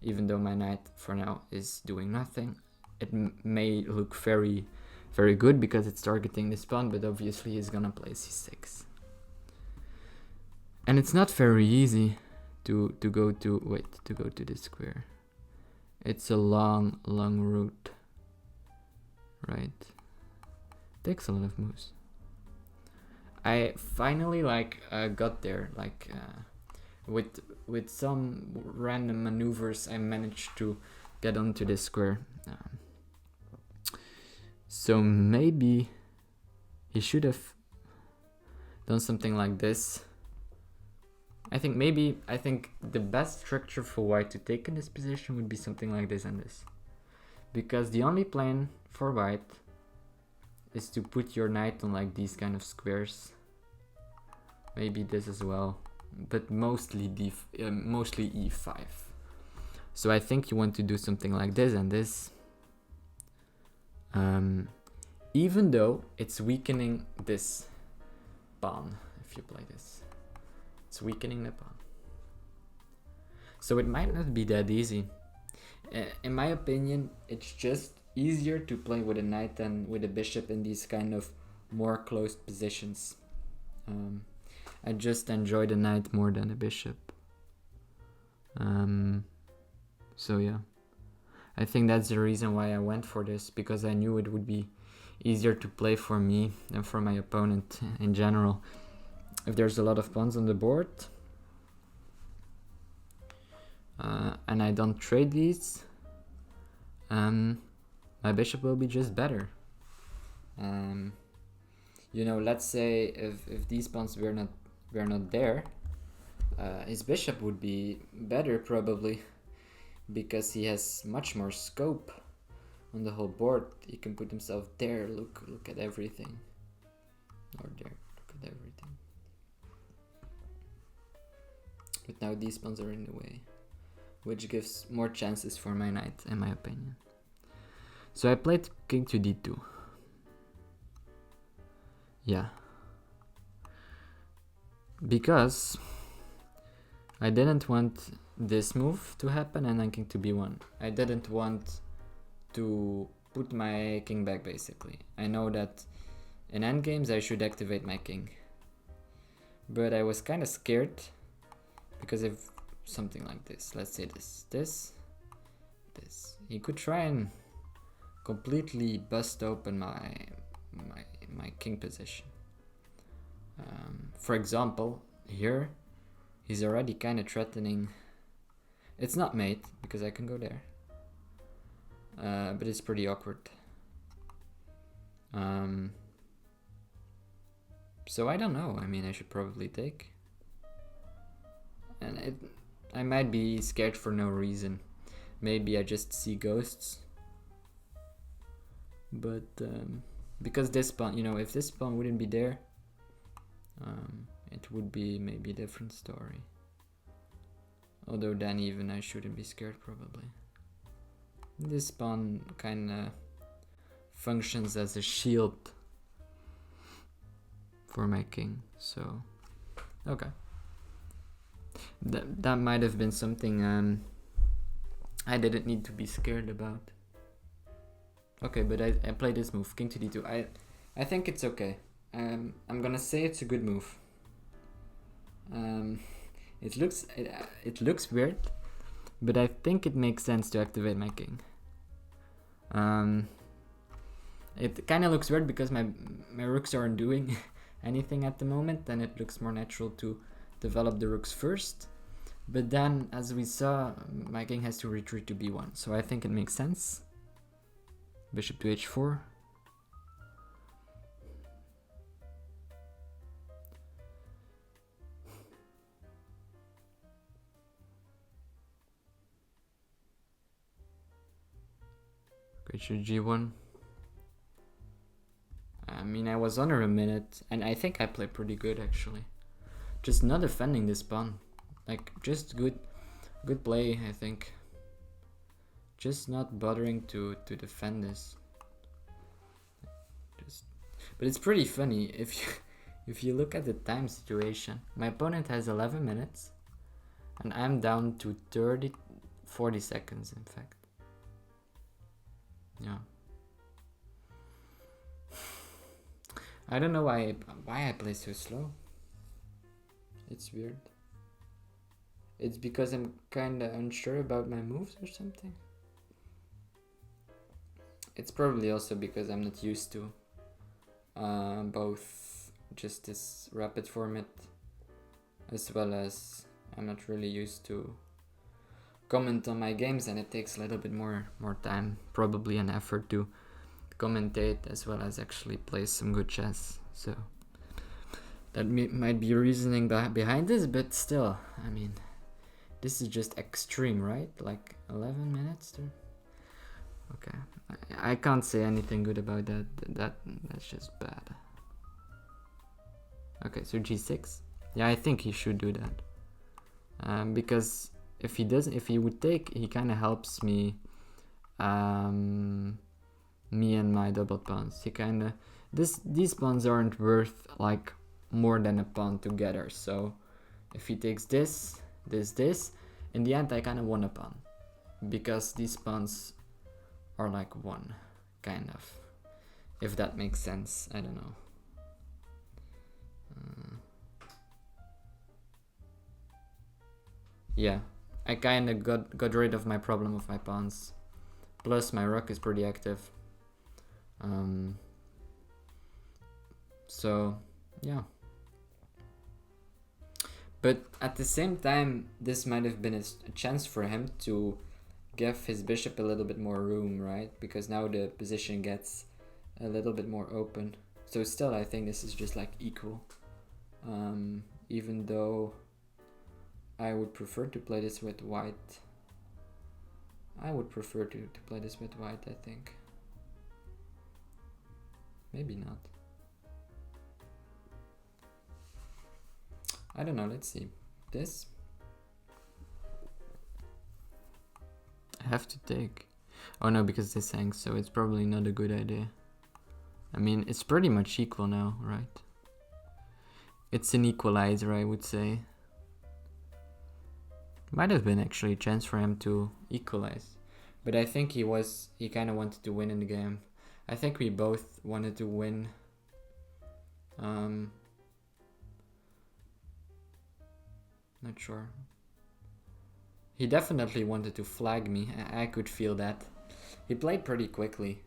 Even though my knight for now is doing nothing, it may look very, very good because it's targeting this pawn, but obviously he's gonna play c6. And it's not very easy to go to the square. It's a long route, right? Takes a lot of moves. I finally got there, with some random maneuvers I managed to get onto the square. So maybe he should have done something like this. I think the best structure for white to take in this position would be something like this and this. Because the only plan for white is to put your knight on like these kind of squares. Maybe this as well, but mostly e5. So I think you want to do something like this and this. Even though it's weakening this pawn, if you play this. It's weakening the pawn. So it might not be that easy. In my opinion, it's just easier to play with a knight than with a bishop in these kind of more closed positions. I just enjoy the knight more than a bishop. So yeah. I think that's the reason why I went for this, because I knew it would be easier to play for me than for my opponent in general. If there's a lot of pawns on the board and I don't trade these, my bishop will be just better. You know, let's say if these pawns were not there, his bishop would be better probably, because he has much more scope on the whole board. He can put himself there, look at everything, or there, look at everything. But now these pawns are in the way, which gives more chances for my knight, in my opinion. So I played king to d2. Yeah. Because I didn't want this move to happen and then king to b1. I didn't want to put my king back, basically. I know that in endgames I should activate my king. But I was kind of scared, because if something like this, let's say this, he could try and completely bust open my king position. For example, here he's already kind of threatening. It's not mate because I can go there. but it's pretty awkward. So I don't know. I mean, I should probably take. And I might be scared for no reason. Maybe I just see ghosts. But because this pawn, you know, if this pawn wouldn't be there, it would be maybe a different story. Although then even I shouldn't be scared probably. This pawn kinda functions as a shield for my king, so okay. That might have been something I didn't need to be scared about. Okay, but I play this move, king to d2. I think it's okay. I'm gonna say it's a good move. It looks weird, but I think it makes sense to activate my king. It kind of looks weird because my rooks aren't doing anything at the moment, and it looks more natural to develop the rooks first. But then, as we saw, my king has to retreat to b1, so I think it makes sense. Bishop to h4. Bishop g1. I mean, I was under a minute, and I think I played pretty good actually. Just not defending this pawn, like just good play, I think. Just not bothering to defend this. But it's pretty funny if you look at the time situation. My opponent has 11 minutes, and I'm down to 40 seconds, in fact. Yeah. I don't know why I play so slow. It's weird. It's because I'm kinda unsure about my moves or something. It's probably also because I'm not used to both just this rapid format, as well as I'm not really used to comment on my games, and it takes a little bit more time, probably an effort to commentate as well as actually play some good chess. So that might be reasoning behind this, but still, I mean, this is just extreme, right? Like 11 minutes to... Okay, I can't say anything good about that. That's just bad. Okay, so g6. Yeah, I think he should do that. Because if he would take, he kind of helps me. Me and my double pawns. He kind of these pawns aren't worth like more than a pawn together. So if he takes this, in the end I kind of won a pawn, because these pawns are like one, kind of, if that makes sense. I don't know. Yeah, I kind of got rid of my problem of my pawns. Plus my rook is pretty active. So yeah. But at the same time, this might have been a chance for him to give his bishop a little bit more room, right? Because now the position gets a little bit more open. So still, I think this is just like equal. Even though I would prefer to play this with white. I would prefer to play this with white, I think. Maybe not. I don't know, let's see. This? I have to take. Oh no, because this hangs, so it's probably not a good idea. I mean, it's pretty much equal now, right? It's an equalizer, I would say. Might have been actually a chance for him to equalize. But I think he kind of wanted to win in the game. I think we both wanted to win. Not sure. He definitely wanted to flag me. I could feel that. He played pretty quickly,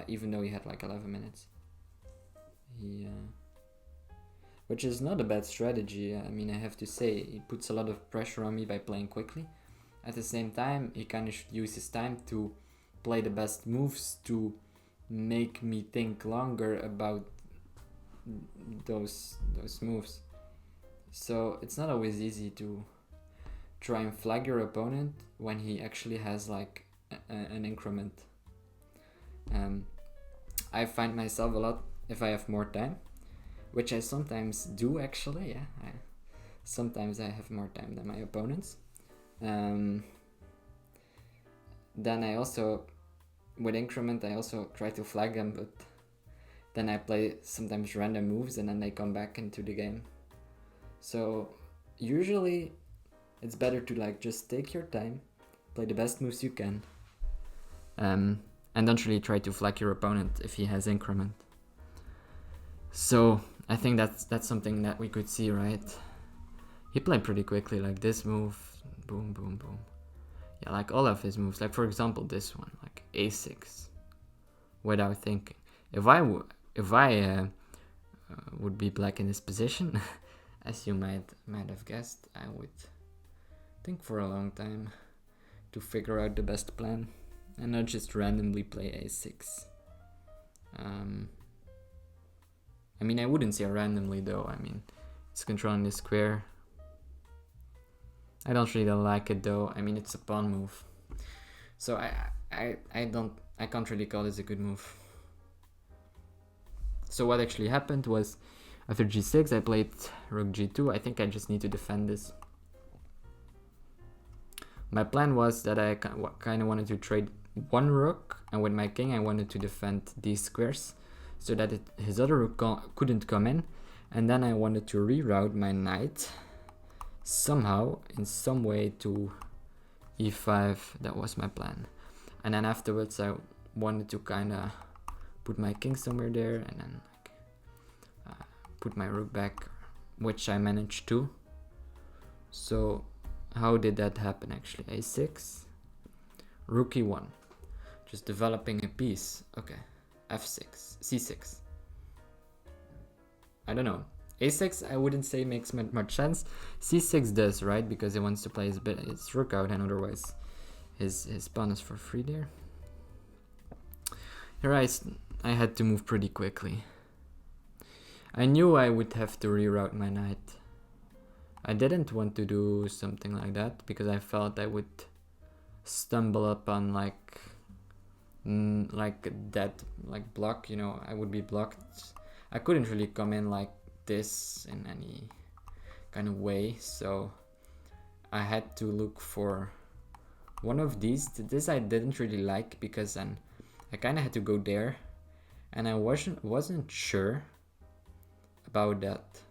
even though he had like 11 minutes. Which is not a bad strategy. I mean, I have to say, he puts a lot of pressure on me by playing quickly. At the same time, he kind of should use his time to play the best moves to make me think longer about those moves. So it's not always easy to try and flag your opponent when he actually has like an increment. I find myself a lot if I have more time, which I sometimes do actually. Yeah, sometimes I have more time than my opponents. Then I also, with increment, I also try to flag them, but then I play sometimes random moves and then they come back into the game. So usually it's better to like just take your time, play the best moves you can, and don't really try to flag your opponent if he has increment. So I think that's something that we could see, right? He played pretty quickly, like this move, boom, boom, boom. Yeah, like all of his moves, like for example this one, like a6, without thinking. If I would be black in this position, as you might have guessed, I would think for a long time to figure out the best plan and not just randomly play a6. I mean, I wouldn't say randomly though. I mean, it's controlling the square. I don't really like it though. I mean, it's a pawn move, so I can't really call this a good move. So what actually happened was, after g6, I played rook g2. I think I just need to defend this. My plan was that I kind of wanted to trade one rook, and with my king I wanted to defend these squares so that his other rook couldn't come in, and then I wanted to reroute my knight somehow, in some way, to e5. That was my plan. And then afterwards I wanted to kind of put my king somewhere there and then put my rook back, which I managed to. So how did that happen actually? a6, rook e1, just developing a piece. Okay, f6, c6. I don't know. a6 I wouldn't say makes much sense. c6 does, right? Because he wants to play his rook out, and otherwise his pawn is for free there. Here I had to move pretty quickly. I knew I would have to reroute my knight. I didn't want to do something like that because I felt I would stumble upon like that block, you know. I would be blocked. I couldn't really come in like this in any kind of way, so I had to look for one of these. This I didn't really like because then I kind of had to go there, and I wasn't sure about that.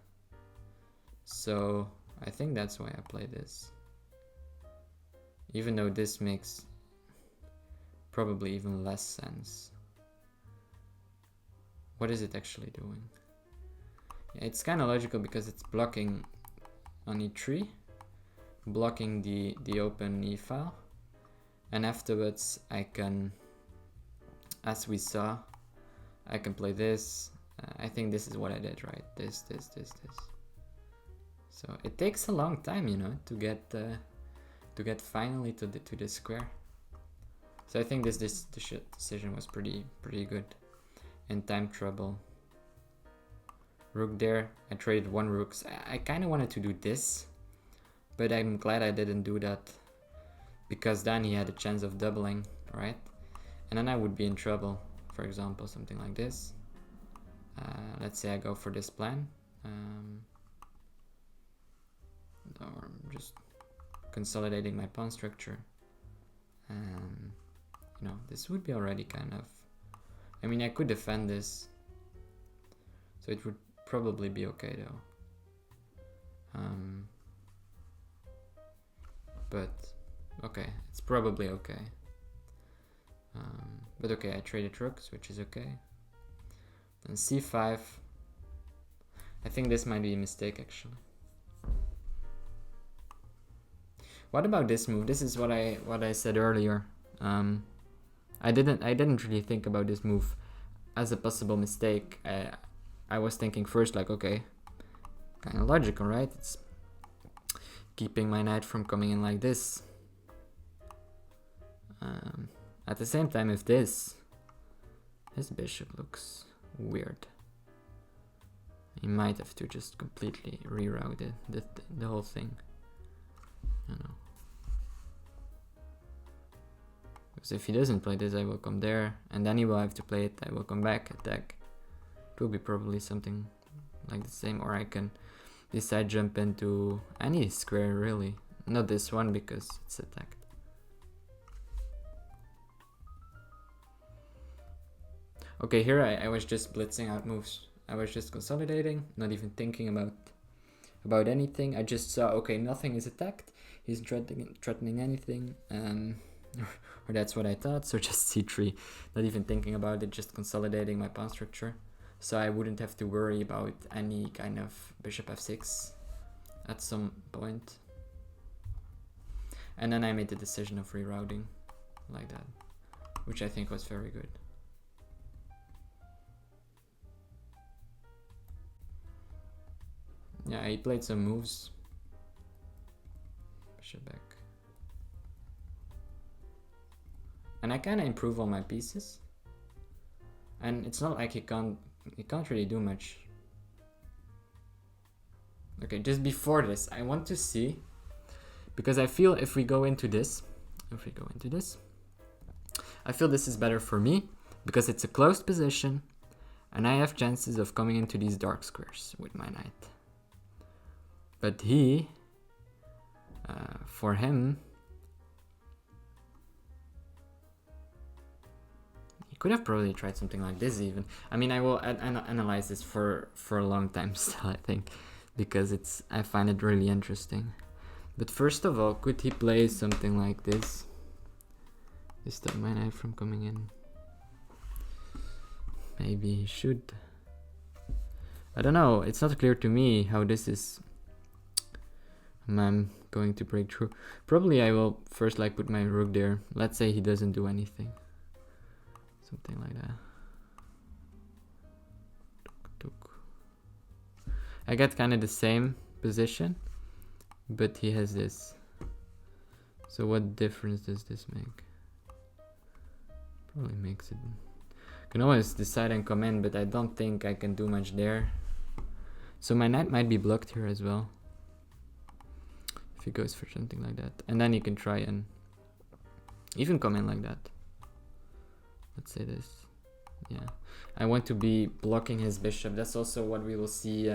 So I think that's why I played this, even though this makes probably even less sense. What is it actually doing? Yeah, it's kind of logical because it's blocking on e3, blocking the open e file, and afterwards I can, as we saw, I can play this. I think this is what I did, right? This. So it takes a long time, you know, to get finally to the square. So I think this decision was pretty good. In time trouble. Rook there. I traded one rook. So I kind of wanted to do this, but I'm glad I didn't do that, because then he had a chance of doubling, right? And then I would be in trouble. For example, something like this. Let's say I go for this plan. Or I'm just consolidating my pawn structure. You know, this would be already kind of... I mean, I could defend this, so it would probably be okay though. But okay, it's probably okay. But okay, I traded rooks, which is okay. Then c5. I think this might be a mistake actually. What about this move? This is what I said earlier. I didn't really think about this move as a possible mistake. I was thinking first like, okay, kind of logical, right? It's keeping my knight from coming in like this. At the same time, if his bishop looks weird, he might have to just completely reroute it, the whole thing. You know. Because if he doesn't play this, I will come there, and then he will have to play it. I will come back, attack. It will be probably something like the same, or I can decide jump into any square really. Not this one because it's attacked. Okay, here I was just blitzing out moves. I was just consolidating, not even thinking about anything. I just saw, okay, nothing is attacked. He's threatening anything, or that's what I thought. So just c3, not even thinking about it, just consolidating my pawn structure. So I wouldn't have to worry about any kind of bishop f6 at some point. And then I made the decision of rerouting like that, which I think was very good. Yeah, he played some moves. Bishop back. And I kind of improve all my pieces. And it's not like he can't really do much. Okay, just before this, I want to see, because I feel if we go into this, I feel this is better for me, because it's a closed position, and I have chances of coming into these dark squares with my knight. But he, for him, he could have probably tried something like this even. I mean, I will analyze this for a long time still, I think, because I find it really interesting. But first of all, could he play something like this? To stop my knight from coming in? Maybe he should. I don't know, it's not clear to me how this is. I'm going to break through. Probably I will first like put my rook there. Let's say he doesn't do anything. Something like that. I get kind of the same position, but he has this. So what difference does this make? Probably makes it. I can always decide and come in, but I don't think I can do much there. So my knight might be blocked here as well. If he goes for something like that. And then you can try and even come in like that. Let's say this. Yeah. I want to be blocking his bishop. That's also what we will see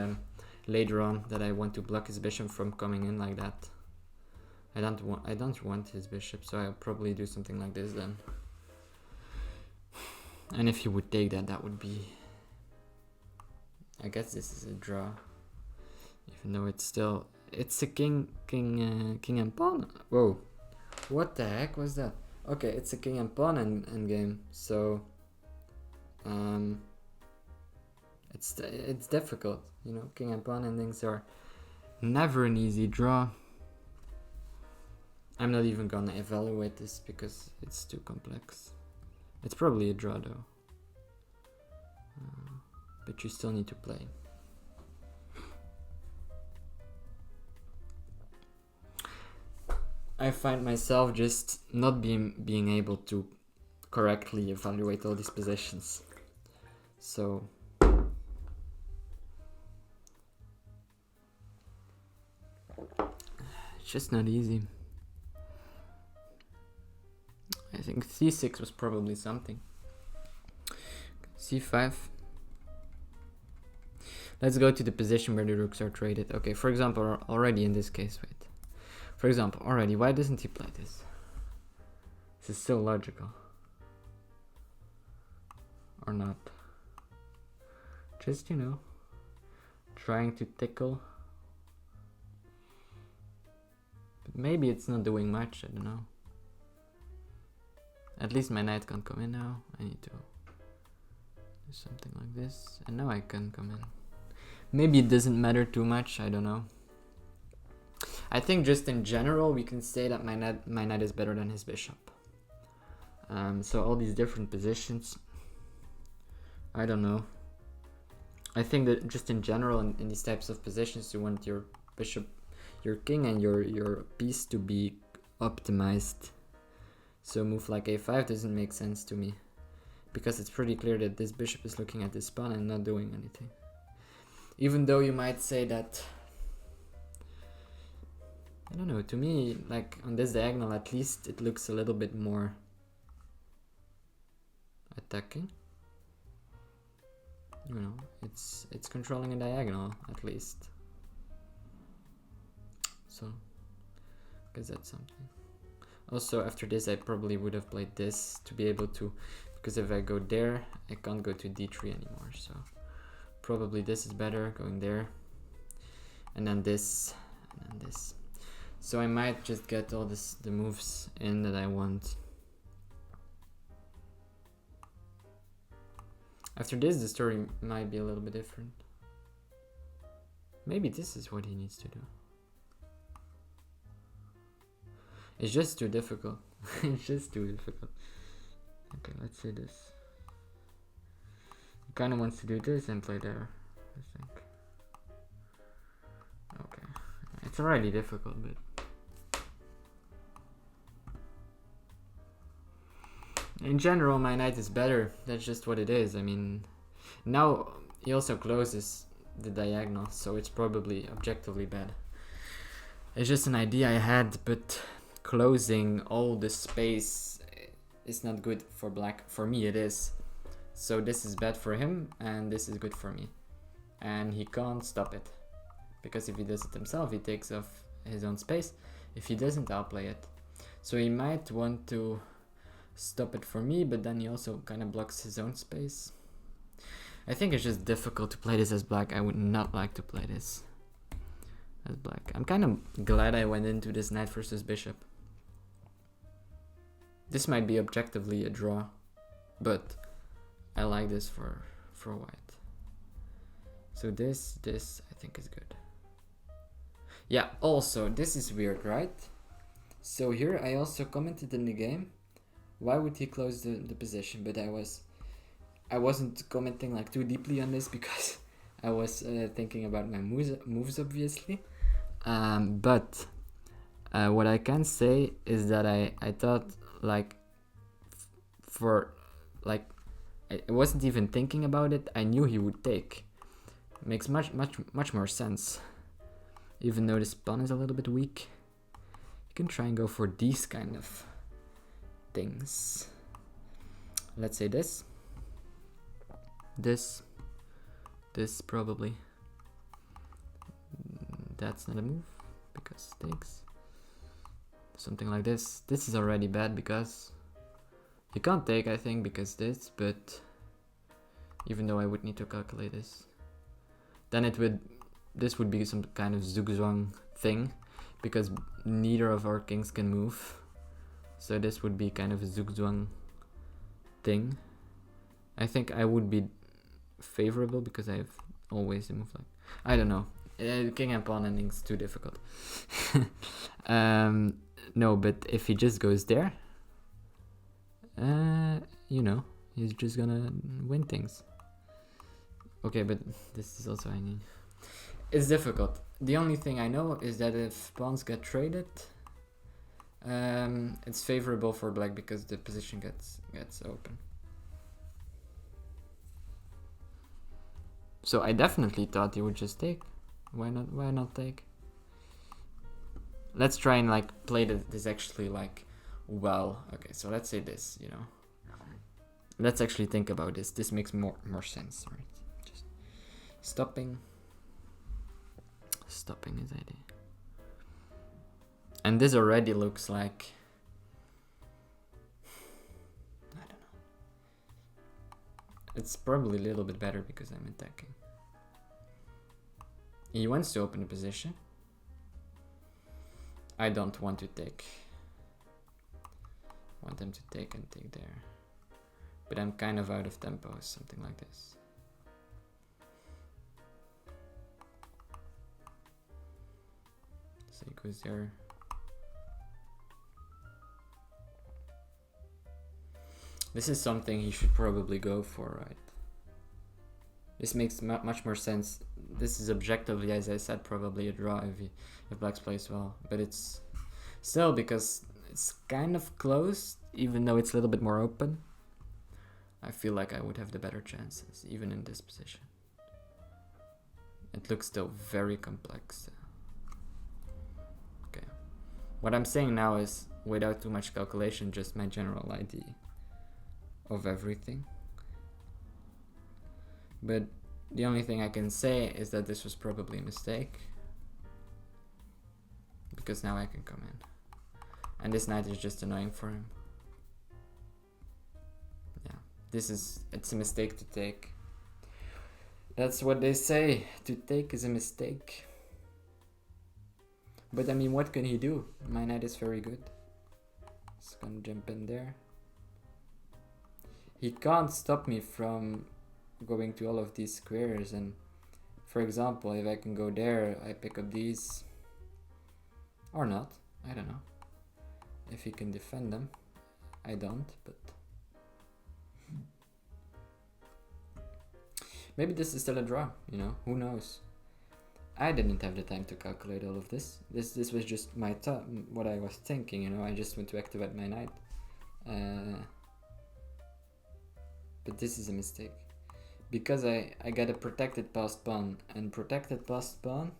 later on, that I want to block his bishop from coming in like that. I don't want his bishop, so I'll probably do something like this then. And if he would take that, that would be, I guess this is a draw. Even though it's still, it's a king and pawn. Whoa, what the heck was that? Okay, it's a king and pawn end game, so it's difficult, you know. King and pawn endings are never an easy draw. I'm not even gonna evaluate this because it's too complex. It's probably a draw though, but you still need to play. I find myself just not being able to correctly evaluate all these positions. So it's just not easy. I think c6 was probably something. c5. Let's go to the position where the rooks are traded. Okay, for example, already in this case, wait. For example, already, why doesn't he play this? This is so logical. Or not. Just, you know, trying to tickle. But maybe it's not doing much, I don't know. At least my knight can't come in now. I need to do something like this. And now I can come in. Maybe it doesn't matter too much, I don't know. I think just in general, we can say that my knight is better than his bishop. So all these different positions, I don't know. I think that just in general, in these types of positions, you want your bishop, your king and your piece to be optimized So move like a5 doesn't make sense to me, because it's pretty clear that this bishop is looking at this pawn and not doing anything. Even though you might say that, I don't know, to me, like on this diagonal at least it looks a little bit more attacking. You know, it's controlling a diagonal at least. So, I guess that's something. Also, after this I probably would have played this to be able to, because if I go there, I can't go to d3 anymore, so probably this is better, going there, and then this, and then this. So I might just get all the moves in that I want. After this, the story might be a little bit different. Maybe this is what he needs to do. It's just too difficult. It's just too difficult. Okay, let's say this. He kind of wants to do this and play there, I think. Okay, it's already difficult, but in general, my knight is better. That's just what it is. I mean, now he also closes the diagonal, so it's probably objectively bad. It's just an idea I had, but closing all the space is not good for black. For me, it is. So this is bad for him, and this is good for me. And he can't stop it, because if he does it himself, he takes off his own space. If he doesn't, I'll play it. So he might want to stop it for me, but then he also kind of blocks his own space. I think it's just difficult to play this as black. I would not like to play this as black. I'm kind of glad I went into this knight versus bishop. This might be objectively a draw, but I like this for white. So this I think is good. Yeah, also this is weird, right? So here I also commented in the game, why would he close the position? But I wasn't commenting like too deeply on this because I was thinking about my moves obviously. But what I can say is that I thought like I wasn't even thinking about it. I knew he would take. It makes much more sense. Even though this pawn is a little bit weak, you can try and go for these kind of things. Let's say this probably. That's not a move because takes. Something like this. This is already bad because you can't take, I think, because but even though I would need to calculate this, then this would be some kind of Zugzwang thing, because neither of our kings can move. So this would be kind of a Zugzwang thing. I think I would be favorable because I have always a move like, I don't know. King and pawn ending is too difficult. No, but if he just goes there, you know, he's just gonna win things. Okay, but this is also hanging. It's difficult. The only thing I know is that if pawns get traded, it's favorable for black because the position gets open. So I definitely thought he would just take. Why not take? Let's try and like play this actually like well. Okay, so let's say this, you know. Let's actually think about this. This makes more sense, right? Just stopping his idea. And this already looks like, I don't know. It's probably a little bit better because I'm attacking. He wants to open the position. I don't want to take. I want them to take and take there. But I'm kind of out of tempo, something like this. So he goes there. This is something he should probably go for, right? This makes much more sense. This is objectively, as I said, probably a draw if black plays well. But it's still, because it's kind of close even though it's a little bit more open, I feel like I would have the better chances, even in this position. It looks still very complex. Okay. What I'm saying now is, without too much calculation, just my general idea of everything. But the only thing I can say is that this was probably a mistake, because now I can come in. And this knight is just annoying for him. Yeah, it's a mistake to take. That's what they say, to take is a mistake. But I mean, what can he do? My knight is very good. He's gonna jump in there. He can't stop me from going to all of these squares, and for example, if I can go there, I pick up these. Or not, I don't know. If he can defend them. I don't, but maybe this is still a draw, you know, who knows. I didn't have the time to calculate all of this. This was just my thought, what I was thinking, you know. I just want to activate my knight. But this is a mistake. Because I got a protected passed pawn, and protected passed pawn,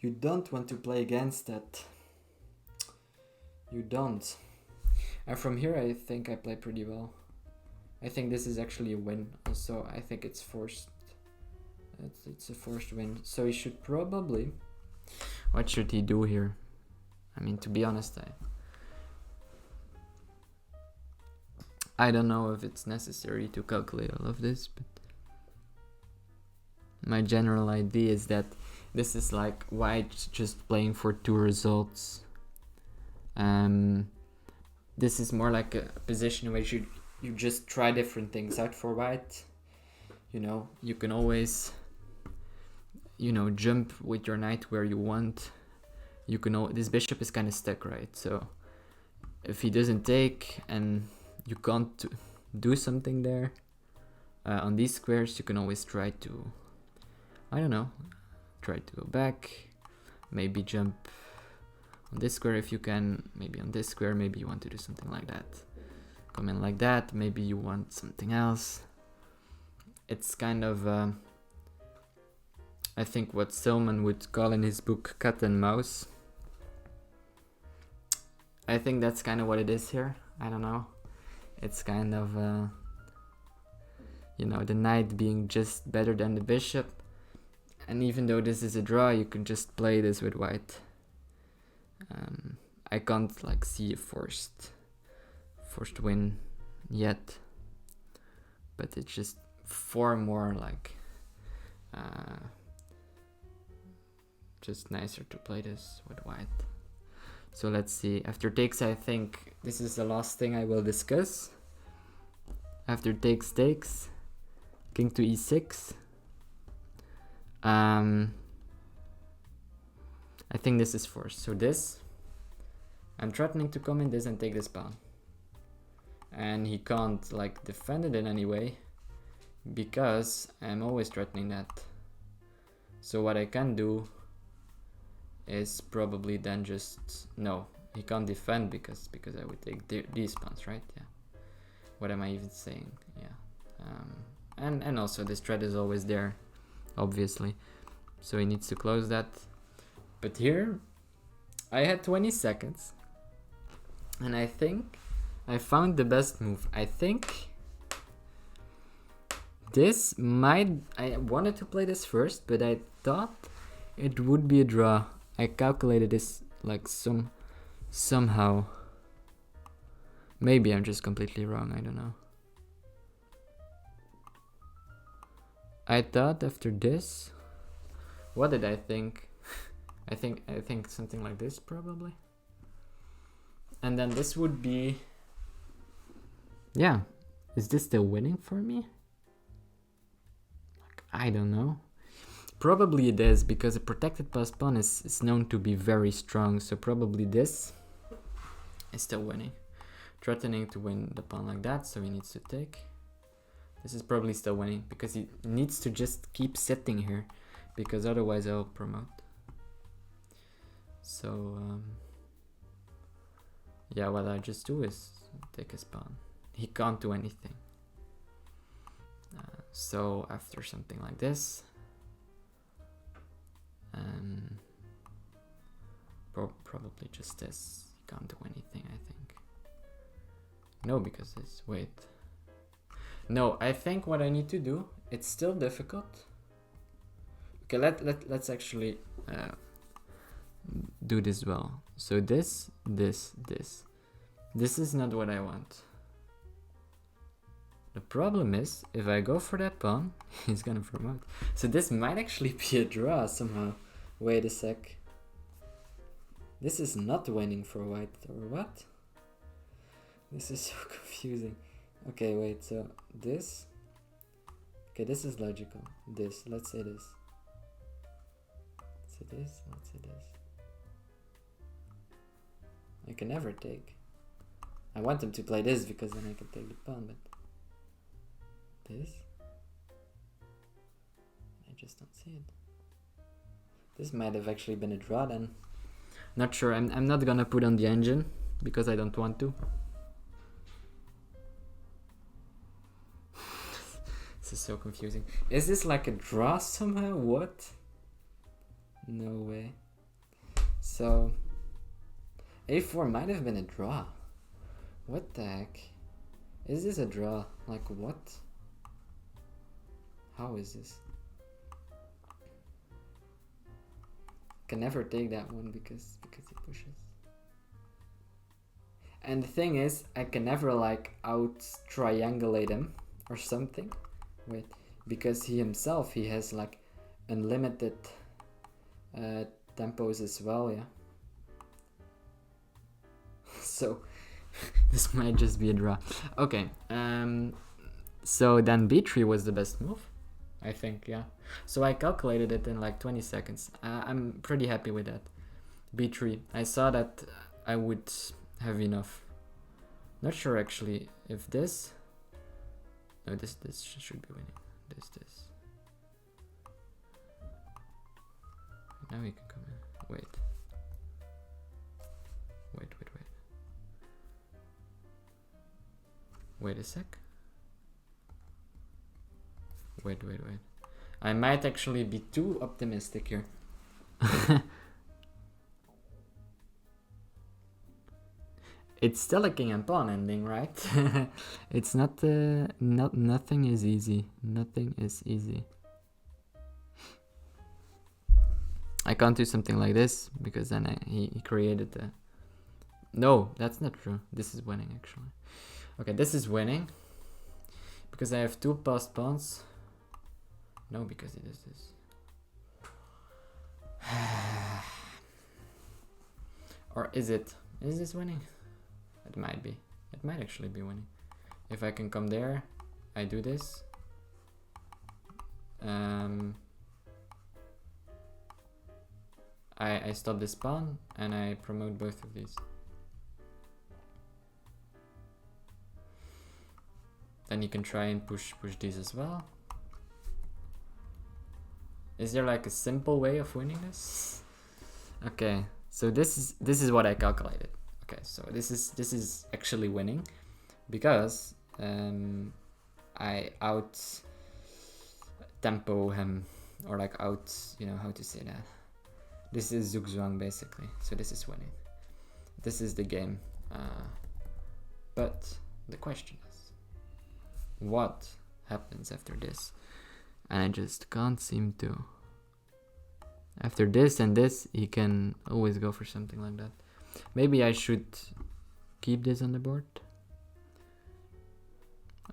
you don't want to play against that. You don't. And from here I think I play pretty well. I think this is actually a win. Also, I think it's forced. It's a forced win. So he should probably... What should he do here? I mean, to be honest, I don't know if it's necessary to calculate all of this, but my general idea is that this is like white just playing for 2 results. This is more like a position where you just try different things out for white. You know, you can always, you know, jump with your knight where you want. You can this bishop is kind of stuck, right? So if he doesn't take and you can't do something there on these squares, you can always try to, I don't know, try to go back, maybe jump on this square if you can, maybe on this square, maybe you want to do something like that. Come in like that, maybe you want something else. It's kind of, I think what Stillman would call in his book cat and mouse. I think that's kind of what it is here. I don't know. It's kind of, you know, the knight being just better than the bishop. And even though this is a draw, you can just play this with white. I can't like see a forced win yet, but it's just far more like just nicer to play this with white. So let's see. After takes, I think this is the last thing I will discuss. After takes, king to e6. I think this is forced. So this, I'm threatening to come in this and take this pawn. And he can't like defend it in any way, because I'm always threatening that. So what I can do is probably then just, no, he can't defend because I would take these pawns, right? Yeah. What am I even saying? Yeah. And also this threat is always there, obviously. So he needs to close that. But here, I had 20 seconds. And I think I found the best move. I think this might... I wanted to play this first, but I thought it would be a draw. I calculated this like somehow. Maybe I'm just completely wrong, I don't know. I thought after this... What did I think? I think something like this probably. And then this would be... Yeah. Is this still winning for me? I don't know. Probably it is, because a protected passed pawn is known to be very strong. So probably this is still winning. Threatening to win the pawn like that, so he needs to take. This is probably still winning, because he needs to just keep sitting here, because otherwise I'll promote. So yeah, what I just do is take his pawn. He can't do anything. So after something like this, probably just this. He can't do anything, I think. No, because it's, wait. No, I think what I need to do, it's still difficult. Okay, let's actually do this well. So this. This is not what I want. The problem is, if I go for that pawn, he's gonna promote. So this might actually be a draw somehow. Wait a sec. This is not winning for white, or what? This is so confusing. Okay, wait, so this. Okay, this is logical. This, let's say this. Let's say this, let's say this. I can never take. I want him to play this because then I can take the pawn, but this? I just don't see it. This might have actually been a draw then. Not sure, I'm not gonna put on the engine because I don't want to. This is so confusing. Is this like a draw somehow? What? No way. So A4 might have been a draw. What the heck? Is this a draw? Like what? How is this? Can never take that one because he pushes. And the thing is, I can never like out triangulate him or something. Wait, because he himself, he has like unlimited tempos as well, yeah. So this might just be a draw. Okay, so then b3 was the best move, I think, yeah. So I calculated it in like 20 seconds. I'm pretty happy with that. b3. I saw that I would have enough. Not sure actually if this. No, this should be winning. This. Now we can come in. Wait. Wait a sec. Wait. I might actually be too optimistic here. It's still a king and pawn ending, right? It's not nothing is easy. Nothing is easy. I can't do something like this because then he created the. No, that's not true. This is winning actually. Okay, this is winning because I have two passed pawns. No, because it is this. Or is it? Is this winning? It might be. It might actually be winning. If I can come there, I do this. I stop this pawn and I promote both of these. Then you can try and push these as well. Is there like a simple way of winning this? Okay, so this is what I calculated. Okay, so this is actually winning because I out tempo him, or like out, you know how to say that. This is Zugzwang basically, so this is winning. This is the game. But the question is, what happens after this? And I just can't seem to. After this and this, he can always go for something like that. Maybe I should keep this on the board.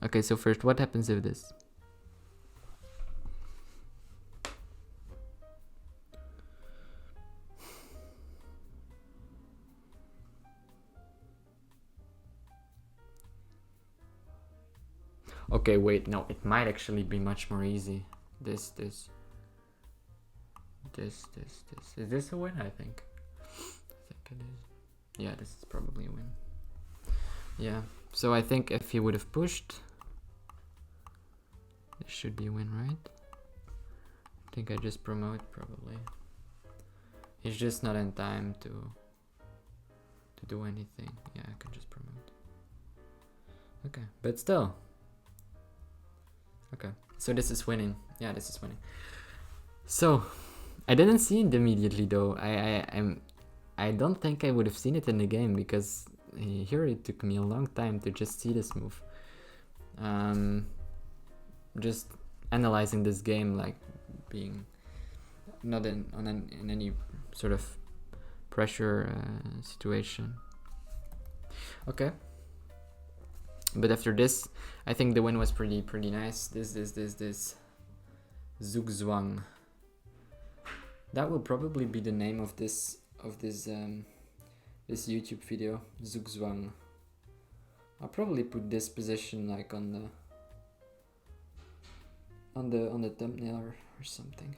Okay, so first, what happens if this? Okay, wait, no, it might actually be much more easy. This. Is this a win? I think it is. Yeah, this is probably a win. Yeah, so I think if he would have pushed, this should be a win, right? I think I just promote probably. He's just not in time to do anything. Yeah, I can just promote. Okay, but still. Okay, so this is winning. Yeah, this is winning. So, I didn't see it immediately though. I don't think I would have seen it in the game because here it took me a long time to just see this move. Just analyzing this game, like being not in any sort of pressure situation. Okay. But after this, I think the win was pretty nice. This Zugzwang. That will probably be the name of this this YouTube video, Zugzwang. I'll probably put this position like on the thumbnail or something.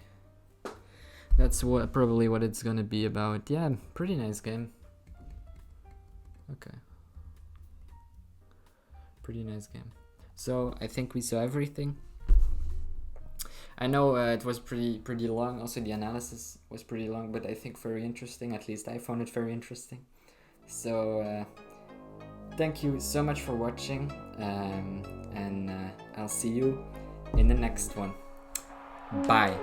That's probably what it's gonna be about. Yeah, pretty nice game. Okay. Pretty nice game. So I think we saw everything. I know it was pretty long. Also the analysis was pretty long, but I think very interesting. At least I found it very interesting. So thank you so much for watching, and I'll see you in the next one. Bye.